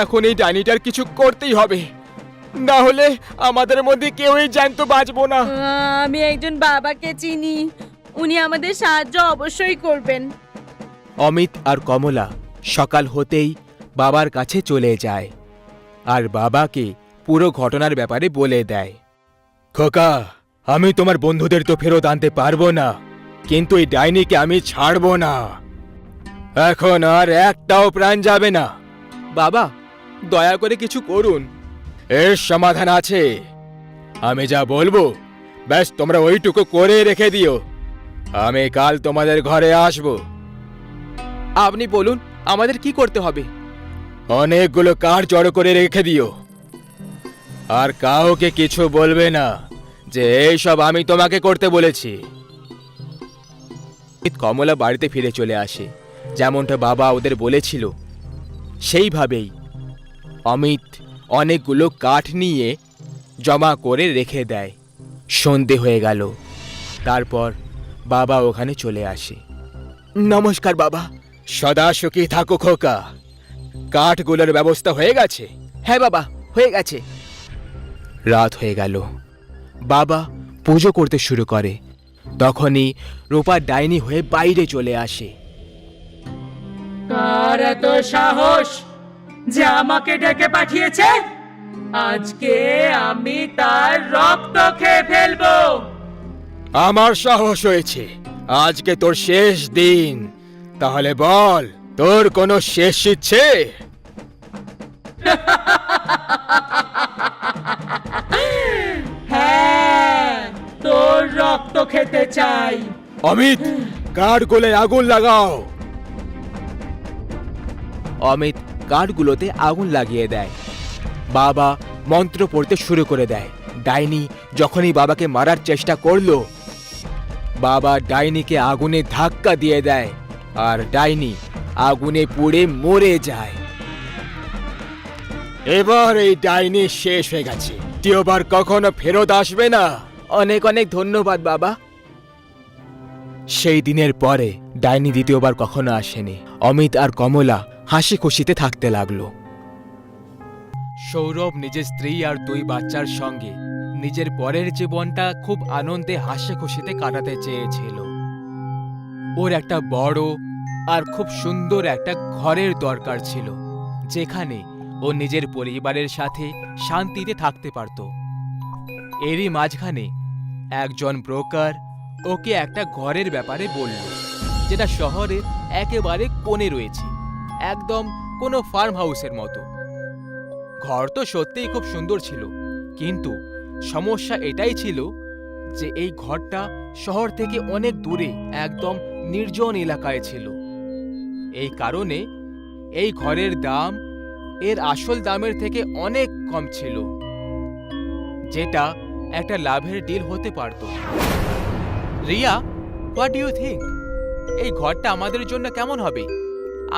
এখন এই ডাইনিটার কিছু করতেই হবে, না হলে আমাদের মধ্যে কেউই জ্যান্ত বাঁচবো না। আমি একজন বাবাকে চিনি, উনি আমাদের সাহায্য অবশ্যই করবেন। অমিত আর কমলা সকাল হতেই বাবার কাছে চলে যায় আর বাবাকে পুরো ঘটনার ব্যাপারে বলে দেয়। খোকা, আমি তোমার বন্ধুদের তো ফেরত আনতে পারবো না, কিন্তু এই ডাইনিকে আমি ছাড়বো না। এখন আর একটাও প্রাণ যাবে না। বাবা, দয়া করে কিছু করুন। এর সমাধান আছে, আমি যা বলবো ব্যাস তোমরা ওইটুকু করে রেখে দিও। আমি কাল তোমাদের ঘরে আসব। আপনি বলুন আমাদের কি করতে হবে? অনেকগুলো কাঠ জড়ো করে রেখে দিও, আর কাউকে কিছু বলবে না যে এইসব আমি তোমাকে করতে বলেছি। কমলা বাড়িতে ফিরে চলে আসে, যেমনটা বাবা ওদের বলেছিল সেইভাবেই অমিত অনেকগুলো কাঠ নিয়ে জমা করে রেখে দেয়। সন্ধে হয়ে গেল, তারপর বাবা ওখানে চলে আসে। নমস্কার বাবা। সদা সুখী থাকো খোকা। কাঠগুলোর ব্যবস্থা হয়ে গেছে? হ্যাঁ বাবা, হয়ে গেছে। রাত হয়ে গেল, বাবা পুজো করতে শুরু করে। তখনই রূপা ডাইনি হয়ে বাইরে চলে আসে। কার এত সাহস যে আমাকে ডেকে পাঠিয়েছে? আজকে আমি তার রক্ত খেয়ে ফেলবো। আমার সাহস হয়েছে, আজকে তোর শেষ দিন। তাহলে বল, তোর কোনো শেষ ইচ্ছে? হ্যাঁ, তোর রক্ত খেতে চাই। অমিত, কাঠগুলোয় আগুন লাগাও। অমিত কাঠগুলোতে আগুন লাগিয়ে দেয়। বাবা মন্ত্র পড়তে শুরু করে দেয়। ডাইনি যখনই বাবাকে মারার চেষ্টা করলো, বাবা ডাইনিকে আগুনে ধাক্কা দিয়ে দেয় আর ডাইনি আগুনে পুড়ে মরে যায়। এবার এই ডাইনি শেষ হয়ে গেছে, দ্বিতীয়বার কখনো ফেরত আসবে না। অনেক অনেক ধন্যবাদ বাবা। সেই দিনের পরে ডাইনি দ্বিতীয়বার কখনো আসেনি। অমিত আর কমলা হাসি খুশিতে থাকতে লাগলো। সৌরভ নিজের স্ত্রী আর 2 বাচ্চার সঙ্গে নিজের পরের জীবনটা খুব আনন্দে হাসি খুশিতে কাটাতে চেয়েছিল। ওর একটা বড় আর খুব সুন্দর একটা ঘরের দরকার ছিল, যেখানে ও নিজের পরিবারের সাথে শান্তিতে থাকতে পারত। এরই মাঝখানে একজন ব্রোকার ওকে একটা ঘরের ব্যাপারে বলল, যেটা শহরের একেবারে কোণে রয়েছে, একদম কোনো ফার্ম হাউসের মতো। ঘর তো সত্যিই খুব সুন্দর ছিল, কিন্তু সমস্যা এটাই ছিল যে এই ঘরটা শহর থেকে অনেক দূরে একদম নির্জন এলাকায় ছিল। এই কারণে এই ঘরের দাম এর আসল দামের থেকে অনেক কম ছিল, যেটা একটা লাভের ডিল হতে পারত। Riya, what do you think? এই ঘরটা আমাদের জন্য কেমন হবে?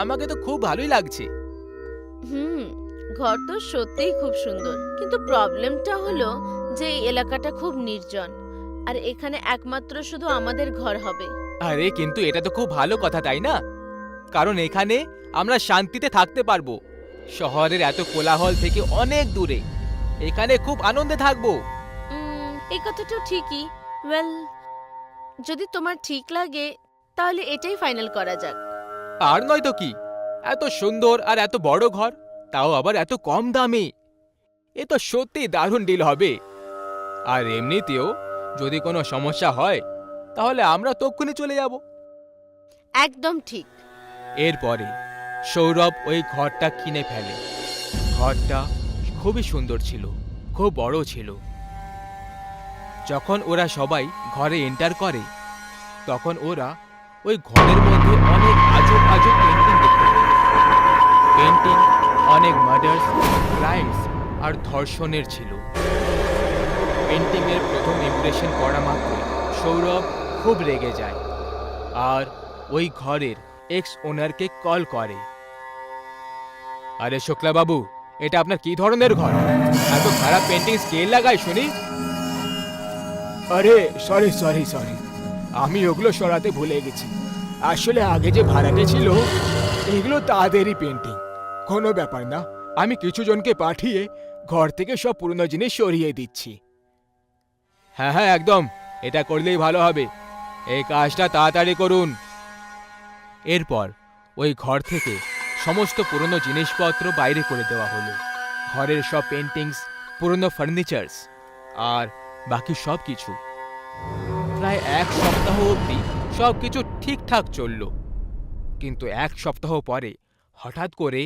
আমাকে তো খুব ভালোই লাগছে। ঘর তো সত্যিই খুব সুন্দর, কিন্তু প্রবলেমটা হলো যে এই এলাকাটা খুব নির্জন, আর এখানে একমাত্র শুধু আমাদের ঘর হবে। আরে কিন্তু এটা তো খুব ভালো কথা, তাই না? কারণ এখানে আমরা শান্তিতে থাকতে পারবো, শহরের এত কোলাহল থেকে অনেক দূরে। এখানে খুব আনন্দে থাকবো। এই কথাটা ঠিকই। ওয়েল, যদি তোমার ঠিক লাগে তাহলে এটাই ফাইনাল করা যাক। আর নয় তো কি, এত সুন্দর আর এত বড় ঘর, তাও আবার এত কম দামে। এ তো সত্যি দারুণ ডিল হবে। আর এমনিতেও যদি কোনো সমস্যা হয় তাহলে আমরা তক্ষুনি চলে যাব। একদম ঠিক। এরপরে সৌরভ ওই ঘরটা কিনে ফেলে। ঘরটা খুবই সুন্দর ছিল, খুব বড় ছিল। যখন ওরা সবাই ঘরে এন্টার করে, তখন ওরা ওই ঘরের মধ্যে অনেক আজব আজব পেন্টিং দেখতে পায়। পেন্টিং অনেক মার্ডার্স, ক্রাইমস আর ধর্ষণের ছিল। পেন্টিংয়ের প্রথম ইমপ্রেশন করা মাত্র সৌরভ খুব রেগে যায় আর ওই ঘরের এক্স ওনারকে কল করে। আরে শুক্লা বাবু, এটা আপনার কি ধরনের ঘর? এত খারাপ পেন্টিং স্কেল লাগায় শুনি। আরে সরি সরি সরি, আমি ওগুলো সরাতে ভুলে গেছি। আসলে আগে যে ভাড়াটে ছিল, এগুলো তাদেরই পেন্টিং। কোনো ব্যাপার না, আমি কিছু জনকে পাঠিয়ে ঘর থেকে সব পুরনো জিনিস সরিয়ে দিচ্ছি। হ্যাঁ হ্যাঁ, একদম, এটা করলেই ভালো হবে। এই কাজটা তাড়াতাড়ি করুন। এরপর ওই ঘর থেকে সমস্ত পুরনো জিনিসপত্র বাইরে করে দেওয়া হলো। ঘরের সব পেন্টিংস, পুরনো ফার্নিচার্স আর বাকি সব কিছু। প্রায় এক সপ্তাহ অবধি সব কিছু ঠিকঠাক চলল, কিন্তু এক সপ্তাহ পরে হঠাৎ করে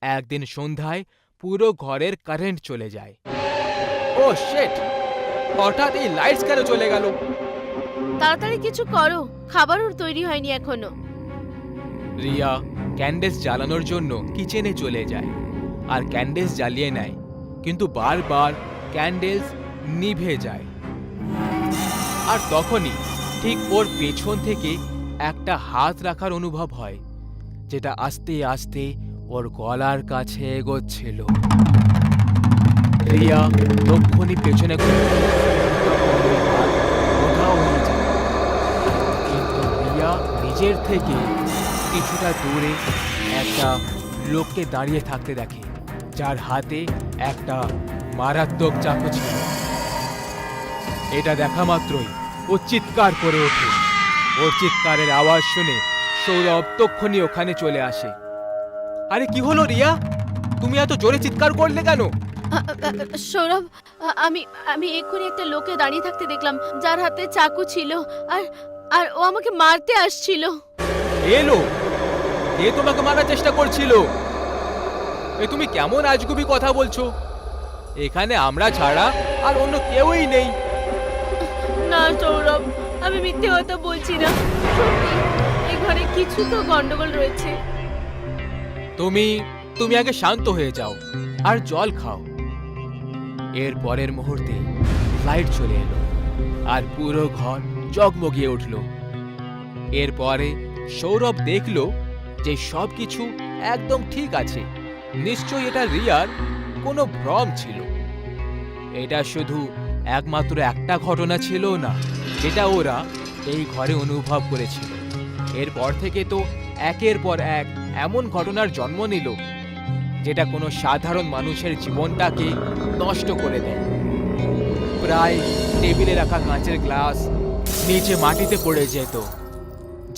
একদিন সন্ধ্যায় পুরো ঘরের কারেন্ট চলে যায়। ও শিট! হঠাৎ এই লাইটস কেন চলে গেল? তাড়াতাড়ি কিছু করো, খাবারও তৈরি হয়নি এখনো। রিয়া ক্যান্ডেলস জ্বালানোর জন্য কিচেনে চলে যায় আর ক্যান্ডেলস জ্বালিয়ে নেয়, কিন্তু বারবার ক্যান্ডেলস নিভে যায়। আর তখনই ঠিক ওর পেছন থেকে একটা হাত রাখার অনুভব হয়, যেটা আস্তে আস্তে ওর গলার কাছে এগোচ্ছিল। রিয়া তখনই পেছনে ঘুরে, তখন ওই হাত কোথাও হয়ে যায়। কিন্তু রিয়া নিজের থেকে কিছুটা দূরে একটা লোককে দাঁড়িয়ে থাকতে দেখে, যার হাতে একটা মারাত্মক চাকু ছিল। এটা দেখা মাত্রই ও চিৎকার করে ওঠে। ওর চিৎকারের আওয়াজ শুনে সৌরভ তক্ষুনি ওখানে চলে আসে। আরে কি হলো রিয়া, তুমি এত জোরে চিৎকার করলে কেন? সৌরভ, আমি আমি এক্ষুনি একটা লোকে দাঁড়িয়ে থাকতে দেখলাম, যার হাতে চাকু ছিল, আর আর ও আমাকে মারতে আসছিল। এলো, এ তোমাকে মারার চেষ্টা করছিল? এ তুমি কেমন আজগুবি কথা বলছো? এখানে আমরা ছাড়া আর অন্য কেউই নেই। না সৌরভ, আমি মিথ্যে কথা বলছি না, সত্যি এই ঘরে কিছু তো গন্ডগোল রয়েছে। তুমি আগে শান্ত হয়ে যাও আর জল খাও। এর পরের মুহূর্তে লাইট চলে এলো আর পুরো ঘর জগমগিয়ে উঠল। এরপরে সৌরভ দেখল যে সবকিছু একদম ঠিক আছে। নিশ্চয়ই এটা রিয়ার কোনো ভ্রম ছিল। এটা শুধু একমাত্র একটা ঘটনা ছিল না যেটা ওরা এই ঘরে অনুভব করেছিল। এরপর থেকে তো একের পর এক এমন ঘটনার জন্ম নিল যেটা কোনো সাধারণ মানুষের জীবনটাকে নষ্ট করে দেয়। প্রায় টেবিলে রাখা কাঁচের গ্লাস নিচে মাটিতে পড়ে যেত,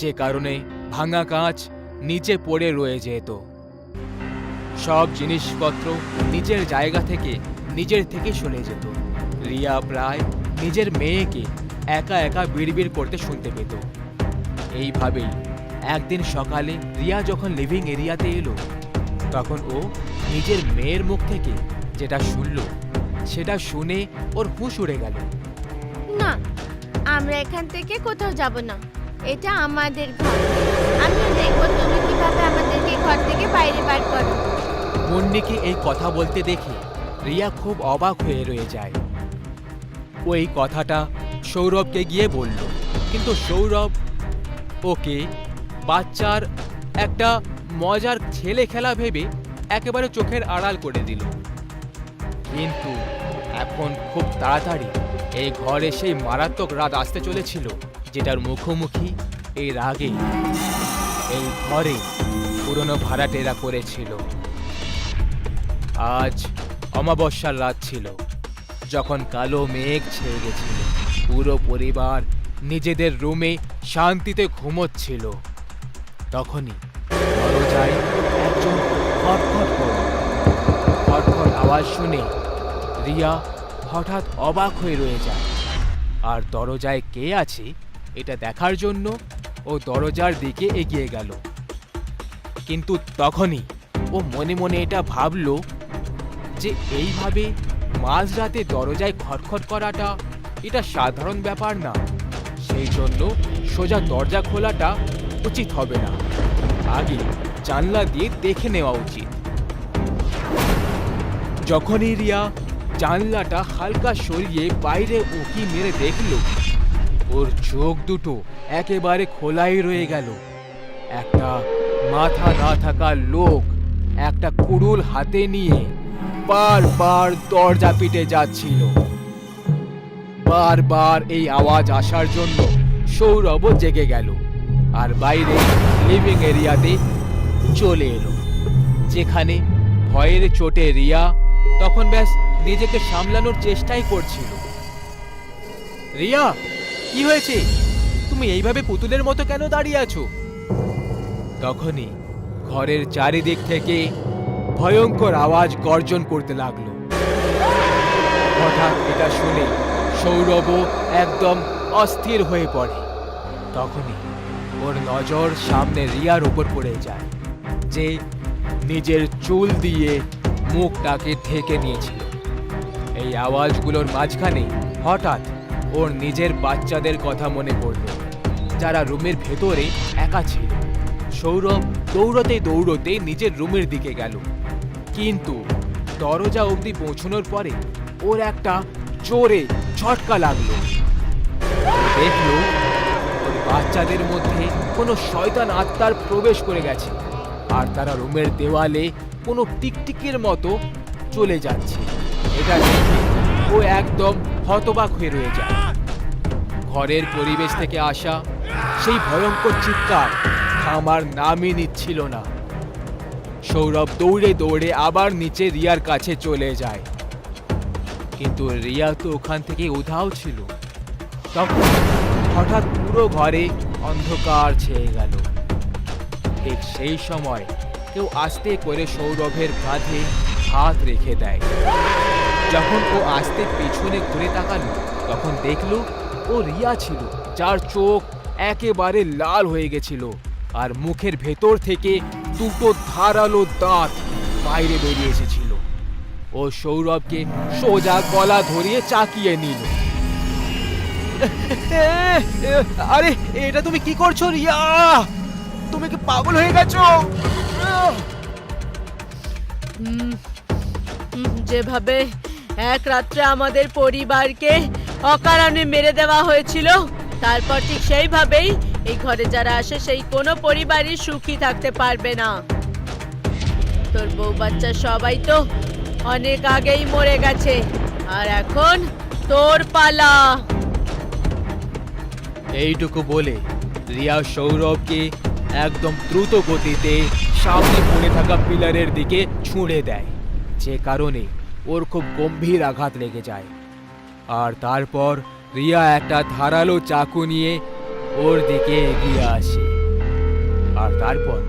যে কারণে ভাঙা কাঁচ নিচে পড়ে রয়ে যেত। সব জিনিসপত্র নিজের জায়গা থেকে নিজের থেকে সরে যেত। রিয়া প্রায় নিজের মেয়েকে একা একা বিড়বিড় করতে শুনতে পেত। এইভাবেই একদিন সকালে রিয়া যখন লিভিং এরিয়াতে এলো, তখন ও নিজের মেয়ের মুখ থেকে যেটা শুনল সেটা শুনে ওর হুঁশ উড়ে গেল। না, আমরা এখান থেকে কোথাও যাব না। এটা আমাদের ঘর। আমিও দেখবো তুমি কিভাবে আমাদেরকে ঘর থেকে বাইরে বার করো। মুন্নিকে এই কথা বলতে দেখে রিয়া খুব অবাক হয়ে রয়ে যায়। ওই কথাটা সৌরভকে গিয়ে বলল, কিন্তু সৌরভ ওকে বাচ্চার একটা মজার ছেলে খেলা ভেবে একেবারে চোখের আড়াল করে দিল। কিন্তু এখন খুব তাড়াতাড়ি এই ঘরে সেই মারাত্মক রাত আসতে চলেছিল, যেটার মুখোমুখি এর আগে এই ঘরে পুরনো ভাড়াটেরা করেছিল। আজ অমাবস্যার রাত ছিল, যখন কালো মেঘ ছেয়ে গেছিল। পুরো পরিবার নিজেদের রুমে শান্তিতে ঘুমোচ্ছিল। তখনই দরজায় একজন খটখট করল। খটখট আওয়াজ শুনে রিয়া হঠাৎ অবাক হয়ে রয়ে যায়, আর দরজায় কে আছে এটা দেখার জন্য ও দরজার দিকে এগিয়ে গেল। কিন্তু তখনই ও মনে মনে এটা ভাবল যে এইভাবে মাঝরাতে দরজায় খটখট করাটা এটা সাধারণ ব্যাপার না। সেই জন্য সোজা দরজা খোলাটা উচিত হবে না, আগে জানলা দিয়ে দেখে নেওয়া উচিত। যখনই রিয়া জানলাটা হালকা সরিয়ে বাইরে উঁকি মেরে দেখল, ওর চোখ দুটো একেবারে খোলাই রয়ে গেল। একটা মাথা না থাকা লোক একটা কুড়ুল হাতে নিয়ে বারবার দরজা পিটে যাচ্ছিল। বারবার এই আওয়াজ আসার জন্য সৌরভও জেগে গেল আর বাইরে লিভিং এরিয়াতে চলে এলো, যেখানে ভয়ের চোটে রিয়া তখন ব্যাস নিজেকে সামলানোর চেষ্টাই করছিল। রিয়া, কি হয়েছে? তুমি এইভাবে পুতুলের মতো কেন দাঁড়িয়ে আছো? তখনই ঘরের চারিদিক থেকে ভয়ঙ্কর আওয়াজ গর্জন করতে লাগলো। হঠাৎ এটা শুনে সৌরভও একদম অস্থির হয়ে পড়ে। তখনই ওর নজর সামনে রিয়ার উপর পড়ে যায়, যে নিজের চুল দিয়ে মুখটাকে ঢেকে নিয়েছিল। এই আওয়াজগুলোর মাঝখানে হঠাৎ ওর নিজের বাচ্চাদের কথা মনে পড়ল, যারা রুমের ভেতরে একা ছিল। সৌরভ দৌড়তে দৌড়তে নিজের রুমের দিকে গেল, কিন্তু দরজা অবধি পৌঁছানোর পরে ওর একটা জোরে ঝটকা লাগলো। দেখলো ওর বাচ্চাদের মধ্যে কোনো শয়তান আত্মার প্রবেশ করে গেছে, আর তারা রুমের দেওয়ালে কোনো টিকটিকির মতো চলে যাচ্ছে। এটা দেখে ও একদম হতবাক হয়ে রয়ে যায়। ঘরের পরিবেশ থেকে আসা সেই ভয়ঙ্কর চিৎকার থামার নামই নিচ্ছিল না। সৌরভ দৌড়ে দৌড়ে আবার নিচে রিয়ার কাছে চলে যায়, কিন্তু রিয়া তো ওখান থেকে উধাও ছিল। তখন হঠাৎ পুরো ঘরে অন্ধকার ছেয়ে গেল। ঠিক সেই সময় কেউ আস্তে করে সৌরভের কাঁধে হাত রেখে দেয়। যখন ও আস্তে পেছনে ঘুরে তাকালো, তখন দেখলো ও রিয়া ছিল, যার চোখ একেবারে লাল হয়ে গেছিল আর মুখের ভেতর থেকে দুটো ধারালো দাঁত বাইরে বেরিয়ে এসেছিল। ও সৌরভকে সোজা গলা ধরিয়ে চাকিয়ে নিল। আরে এটা তুমি কি করছো রিয়া? তুমি কি পাগল হয়ে গেছো? যেভাবে এক রাত্রে আমাদের পরিবারকে অকারণে মেরে দেওয়া হয়েছিল, তারপর ঠিক সেইভাবেই এই ঘরে যারা আসে সেই কোনো পরিবারই সুখী থাকতে পারবে না। তোর বউ বাচ্চা সবাই তো অনেক আগেই মরে গেছে, আর এখন তোর পালা। এইটুকু বলে রিয়া সৌরভকে একদম দ্রুত গতিতে সামনে পড়ে থাকা পিলারের দিকে ছুঁড়ে দেয়, যে কারণে ওর খুব গম্ভীর আঘাত লেগে যায়। আর তারপর রিয়া একটা ধারালো চাকু নিয়ে ওর দিকে এগিয়ে আসে, আর তারপর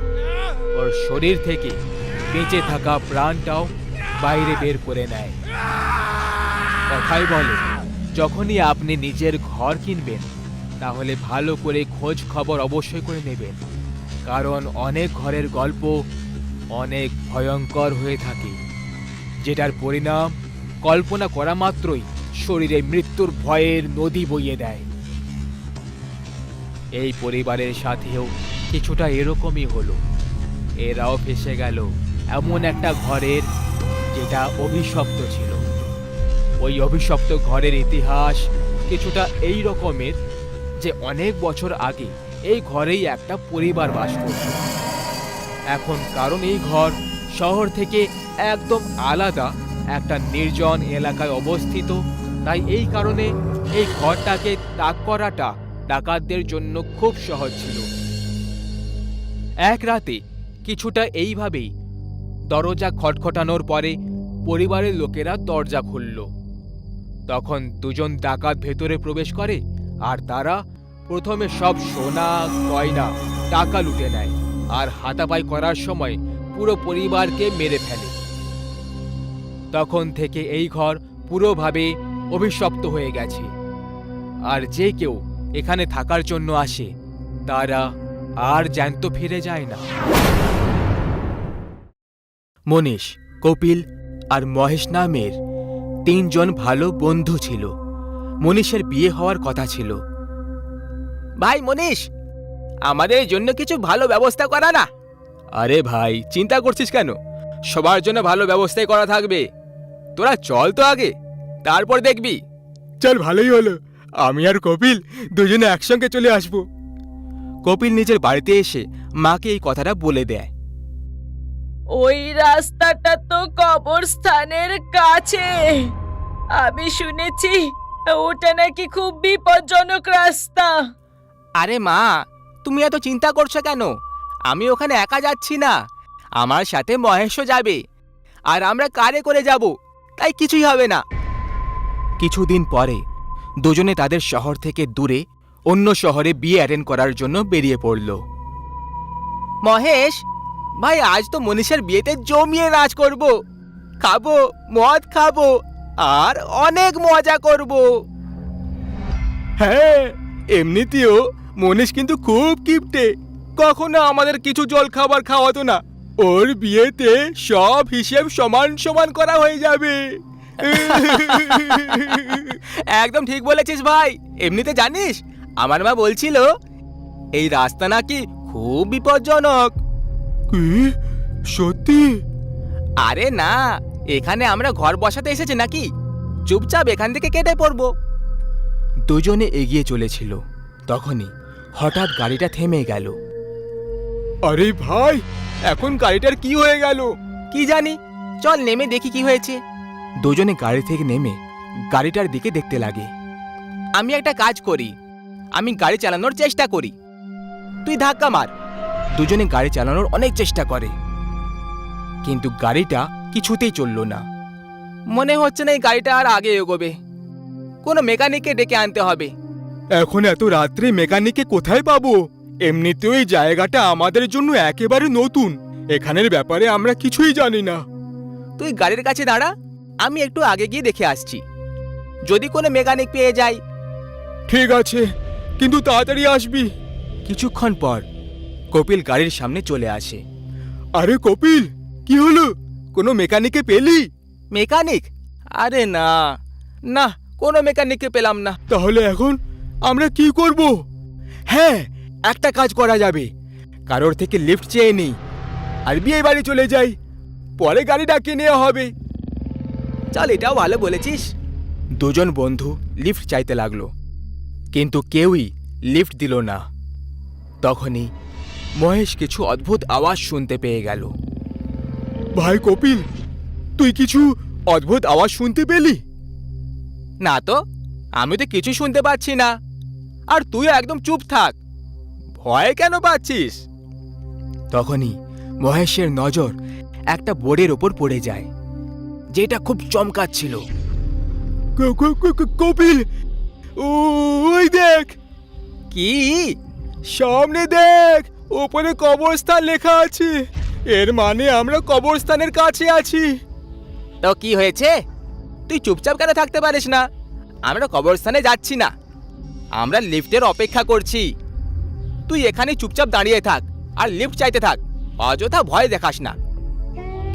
ওর শরীর থেকে বেঁচে থাকা প্রাণটাও বাইরে বের করে নেয়। কথাই বলে, যখনই আপনি নিজের ঘর কিনবেন তাহলে ভালো করে খোঁজ খবর অবশ্যই করে নেবেন, কারণ অনেক ঘরের গল্প অনেক ভয়ঙ্কর হয়ে থাকে। যেটার পরিণাম কল্পনা করা মাত্রই শরীরে মৃত্যুর ভয়ের নদী বইয়ে দেয়। এই পরিবারের সাথেও কিছুটা এরকমই হলো। এরাও ফেসে গেল এমন একটা ঘরের যেটা অভিশপ্ত ছিল। ওই অভিশপ্ত ঘরের ইতিহাস কিছুটা এই রকমের যে অনেক বছর আগে এই ঘরেই একটা পরিবার বাস করত। এখন কারণ এই ঘর শহর থেকে একদম আলাদা একটা নির্জন এলাকায় অবস্থিত, তাই এই কারণে এই ঘরটাকে তাক করাটা ডাকাতদের জন্য খুব সহজ ছিল। এক রাতে কিছুটা এইভাবেই দরজা খটখটানোর পরে পরিবারের লোকেরা দরজা খুলল। তখন দুজন ডাকাত ভেতরে প্রবেশ করে আর তারা প্রথমে সব সোনা গয়না টাকা লুটে নেয় আর হাতাপাই করার সময় পুরো পরিবারকে মেরে ফেলে। তখন থেকে এই ঘর পুরোভাবে অভিশপ্ত হয়ে গেছে, আর যে কেউ এখানে থাকার জন্য আসে তারা আর জ্যান্ত ফিরে যায় না। মনীষ, কপিল আর মহেশ নামের 3 জন ভালো বন্ধু ছিল। মনীষের বিয়ে হওয়ার কথা ছিল। ভাই মনীষ, আমাদের জন্য কিছু ভালো ব্যবস্থা করা না। আরে ভাই, চিন্তা করছিস কেন? সবার জন্য ভালো ব্যবস্থাই করা থাকবে। তোরা চল তো আগে, তারপর দেখবি। চল, ভালোই হলো। আমি আর কপিল দুজনে একসঙ্গে চলে আসব। কপিল নিজের বাড়িতে এসে মাকে এই কথাটা বলে দেয়। ওই রাস্তাটা তো কবরস্থানের কাছে। আমি শুনেছি ওটা নাকি খুব বিপজ্জনক রাস্তা। আরে মা, তুমি এত চিন্তা করছো কেন? আমি ওখানে একা যাচ্ছি না, আমার সাথে মহেশও যাবে, আর আমরা কারে করে যাব, তাই কিছুই হবে না। কিছুদিন পরে দুজনে তাদের শহর থেকে দূরে অন্য শহরে বিয়ে অ্যাটেন্ড করার জন্য বেরিয়ে পড়ল। মহেশ ভাই, আজ তো মনীষের বিয়েতে জমিয়ে নাচ করব, খাবো, মদ খাবো আর অনেক মজা করব। হ্যাঁ, এমনিতেও মনীষ কিন্তু খুব কিপটে, কখনো আমাদের কিছু জল খাবার খাওয়াতো না। ওর বিয়েতে সব হিসেব সমান সমান করা হয়ে যাবে। একদম ঠিক বলেছিস ভাই। এমনিতে জানিস, আমার মা বলছিল এই রাস্তা নাকি খুব বিপজ্জনক। কি সত্যি? আরে না, এখানে আমরা ঘর বসাতে এসেছি নাকি, চুপচাপ এখান থেকে কেটে পড়বো। দুজনে এগিয়ে চলেছিল, তখনই হঠাৎ গাড়িটা থেমে গেল। আরে ভাই, এখন গাড়িটার কি হয়ে গেল? কি জানি, চল নেমে দেখি কি হয়েছে। দুজনে গাড়ি থেকে নেমে গাড়িটার দিকে দেখতে লাগে। আমি একটা কাজ করি, আমি গাড়ি চালানোর চেষ্টা করি, তুই ধাক্কা মার। দুজনে গাড়ি চালানোর অনেক চেষ্টা করে, কিন্তু গাড়িটা কিছুতেই চলল না। মনে হচ্ছে না এই গাড়িটা আর আগে এগোবে। কোনো মেকানিককে ডেকে আনতে হবে। এখন এত রাত্রে মেকানিককে কোথায় পাবো? এমনিতেও এই জায়গাটা আমাদের জন্য একেবারে নতুন, এখানের ব্যাপারে আমরা কিছুই জানি না। তুই গাড়ির কাছে দাঁড়া, আমি একটু আগে গিয়ে দেখে আসছি, যদি কোনো মেকানিক পেয়ে যাই। ঠিক আছে, কিন্তু তাড়াতাড়ি আসবি। কিছুক্ষণ পর কপিল গাড়ির সামনে চলে আসে। আরে কপিল, কি হলো? কোনো মেকানিককে পেলি? মেকানিক? আরে না না, কোনো মেকানিককে পেলাম না। তাহলে এখন আমরা কি করব? হ্যাঁ, একটা কাজ করা যাবে, কারোর থেকে লিফট চেয়ে নিই আর বিয়ে বাড়ি চলে যাই, পরে গাড়ি ডাকিয়ে নেওয়া হবে। চল, এটাও ভালো বলেছিস। দুজন বন্ধু লিফট চাইতে লাগলো, কিন্তু কেউই লিফট দিল না। তখনই মহেশ কিছু অদ্ভুত আওয়াজ শুনতে পেয়ে গেল। ভাই কপিল, তুই কিছু অদ্ভুত আওয়াজ শুনতে পেলি? না তো, আমি তো কিছু শুনতে পাচ্ছি না। আর তুই একদম চুপ থাক, ভয় কেন পাচ্ছিস? তখনই মহেশের নজর একটা বোর্ডের ওপর পড়ে যায়, যেটা খুব চমকাচ্ছিল। কপিল, ওই দেখ। কি? সামনে দেখ, ওপরে কবরস্থান লেখা আছে। এর মানে আমরা কবরস্থানের কাছে আছি। তো কি হয়েছে? তুই চুপচাপ কেন থাকতে পারিস না? আমরা কবরস্থানে যাচ্ছি না, আমরা লিফটের অপেক্ষা করছি। তুই এখানে চুপচাপ দাঁড়িয়ে থাক আর লিফট চাইতে থাক, অযথা ভয় দেখাস না।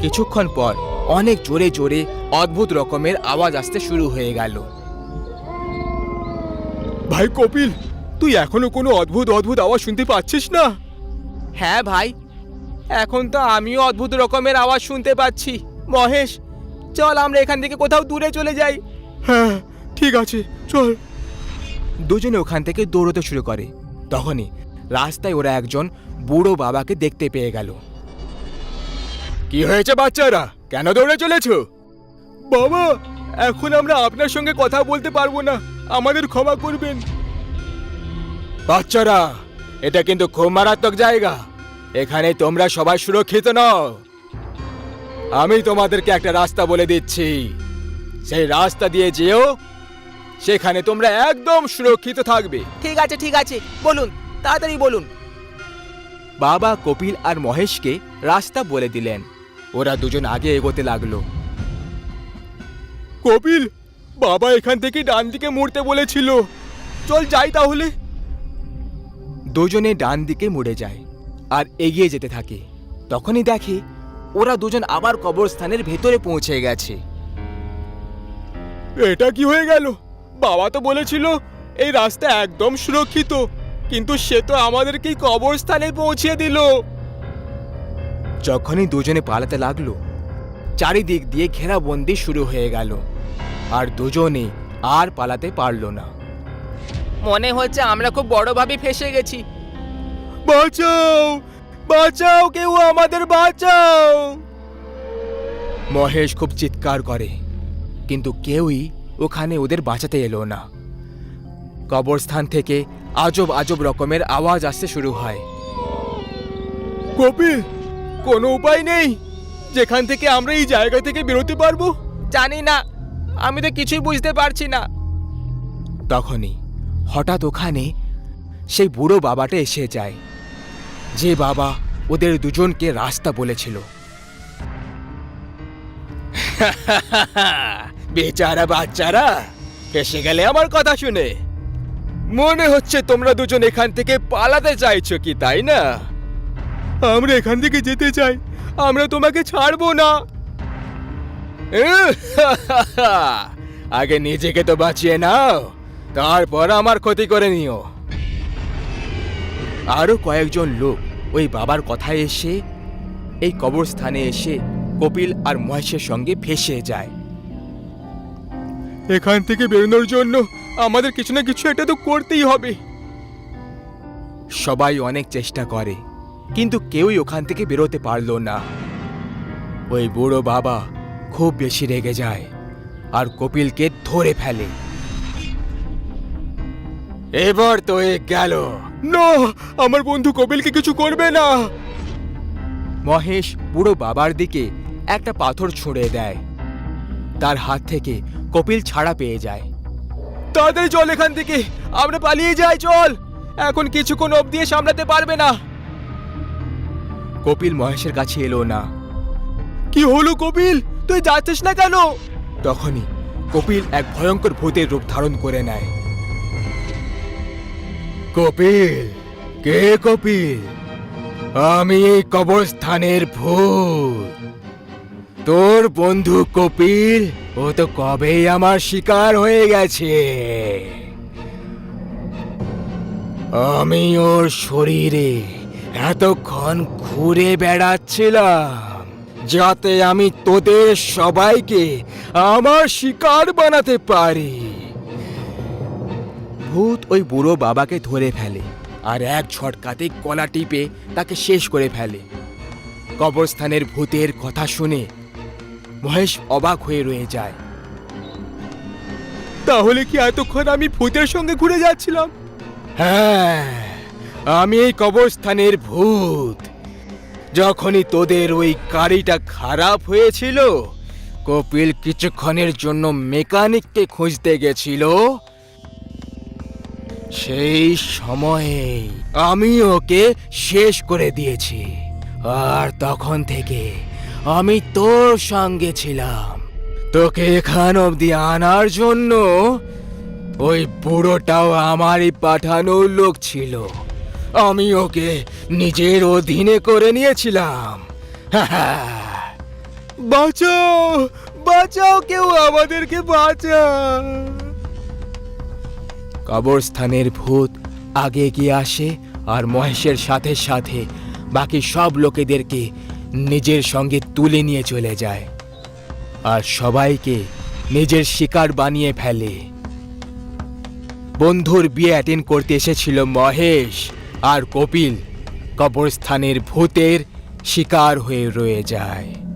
কিছুক্ষণ পর অনেক জোরে জোরে অদ্ভুত রকমের আওয়াজ আসতে শুরু হয়ে গেল। ভাই কপিল, তুই এখনো কোনো অদ্ভুত অদ্ভুত আওয়াজ শুনতে পাচ্ছিস না? হ্যাঁ ভাই, এখন তো আমিও অদ্ভুত রকমের আওয়াজ শুনতে পাচ্ছি। মহেশ, চল আমরা এখান থেকে কোথাও দূরে চলে যাই। হ্যাঁ ঠিক আছে, চল। দুজনে ওখান থেকে দৌড়তে শুরু করে। তখনই রাস্তায় ওরা একজন বুড়ো বাবাকে দেখতে পেয়ে গেল। কি হয়েছে বাচ্চারা, কেন দৌড়ে চলেছো? বাবা, এখন আমরা আপনার সঙ্গে কথা বলতে পারবো না, আমাদের ক্ষমা করবেন। বাচ্চারা, এটা কিন্তু খুব মারাত্মক জায়গা, এখানে তোমরা সবাই সুরক্ষিত নও। আমি তোমাদেরকে একটা রাস্তা বলে দিচ্ছি, সেই রাস্তা দিয়ে যেও, সেখানে তোমরা একদম সুরক্ষিত থাকবে। ঠিক আছে, বলুন, তাড়াতাড়ি বলুন। বাবা কপিল আর মহেশকে রাস্তা বলে দিলেন। ওরা দুজন আগে এগোতে লাগলো। কপিল, বাবা এখান থেকে ডান দিকে মুড়তে বলেছিল, চল যাই তাহলে। দুজনে ডান দিকে মুড়ে যায় আর এগিয়ে যেতে থাকে। তখনই দেখে ওরা দুজন আবার কবরস্থানের ভেতরে পৌঁছে গেছে। এটা কি হয়ে গেল? বাবা তো বলেছিল এই রাস্তা একদম সুরক্ষিত, কিন্তু সে তো আমাদেরকেই কবরস্থানে পৌঁছে দিল। যখনই দুজনে পালাতে লাগলো, চারিদিক দিয়ে ঘেরাবন্দি শুরু হয়ে গেল আর দুজনে আর পালাতে পারল না। মনে হচ্ছে আমরা খুব বড়ভাবে ফেসে গেছি। বাঁচাও, বাঁচাও, কেউ আমাদের বাঁচাও। মহেশ খুব চিৎকার করে, কিন্তু কেউই ওখানে ওদের বাঁচাতে এলো না। কবরস্থান থেকে আজব আজব রকমের আওয়াজ আসতে শুরু হয়। কপিল, কোনো উপায় নেই যেখান থেকে আমরা এই জায়গা থেকে বেরোতে পারবো? জানি না, আমি তো কিছুই বুঝতে পারছি না। তখনই হঠাৎ ওখানে সেই বুড়ো বাবাটা এসে যায়, যে বাবা ওদের দুজনকে রাস্তা বলেছিল। বেচারা বাচ্চারা, ফেসে গেলে আমার কথা শুনে। মনে হচ্ছে তোমরা দুজন এখান থেকে পালাতে চাইছো কি, তাই না? আমরা এখান থেকে যেতে চাই, আমরা তোমাকে ছাড়বো না। আগে নিজেকে তো বাঁচিয়ে নাও, তারপর আমার ক্ষতি করে নিও। আরো কয়েকজন লোক ওই বাবার কথায় এসে এই কবরস্থানে এসে কপিল আর মহেশের সঙ্গে ফেসে যায়। এখান থেকে বেরোনোর জন্য আমাদের কিছু না কিছু একটা তো করতেই হবে। সবাই অনেক চেষ্টা করে, কিন্তু কেউই ওখান থেকে বেরোতে পারল না। ওই বুড়ো বাবা খুব বেশি রেগে যায় আর কপিলকে ধরে ফেলে। এবার তো এ গেল। না, আমার বন্ধু কপিলকে কিছু করবে না। মহেশ বুড়ো বাবার দিকে একটা পাথর ছুঁড়ে দেয়। তার হাত থেকে কপিল ছাড়া পেয়ে যায়। তাড়াতাড়ি চল এখান থেকে, আমরা পালিয়ে যাই, চল। এখন কিছুক্ষণ অবধি সামলাতে পারবে না। কপিল মহেশের কাছে এলো না। কি হলো কপিল, তুই যাচ্ছিস না কেন? তখনই কপিল এক ভয়ঙ্কর ভূতের রূপ ধারণ করে নেয়। কপিল, কে কপিল? আমি এই কবরস্থানের ভূত। তোর বন্ধু কপিল, ও তো কবেই আমার শিকার হয়ে গেছে। আমি ওর শরীরে এতক্ষণ ঘুরে বেড়াচ্ছিলাম, যাতে আমি তোদের সবাইকে আমার শিকার বানাতে পারি। ভূত ওই বুড়ো বাবাকে ধরে ফেলে আর এক ঝটকাতে গলা টিপে তাকে শেষ করে ফেলে। কবরস্থানের ভূতের কথা শুনে মহেশ অবাক হয়ে রয়ে যায়। তাহলে কি এতক্ষণ আমি ভূতের সঙ্গে ঘুরে যাচ্ছিলাম? হ্যাঁ, আমি এই কবরস্থানের ভূত। যখনই তোদের ওই গাড়িটা খারাপ হয়েছিল, কপিল কিছুক্ষণের জন্য মেকানিককে খুঁজতে গেছিল, সেই সময়ে আমি ওকে শেষ করে দিয়েছি। আর তখন থেকে আমি তোর সঙ্গে ছিলাম। তোকে এখান অবধি আনার জন্য ওই বুড়োটাও আমারই পাঠানো লোক ছিল। আমি ওকে নিজের অধীনে করে নিয়েছিলাম। বাঁচাও, বাঁচাও, কেউ আমাদেরকে বাঁচাও। কবরস্থানের ভূত আগে এগিয়ে আসে আর মহেশের সাথে সাথে বাকি সব লোকেদেরকে নিজের সঙ্গে তুলে নিয়ে চলে যায় আর সবাইকে নিজের শিকার বানিয়ে ফেলে। বন্ধুর বিয়ে অ্যাটেন্ড করতে এসেছিল মহেশ, আর কপিল কবরস্থানের ভূতের শিকার হয়ে রয়ে যায়।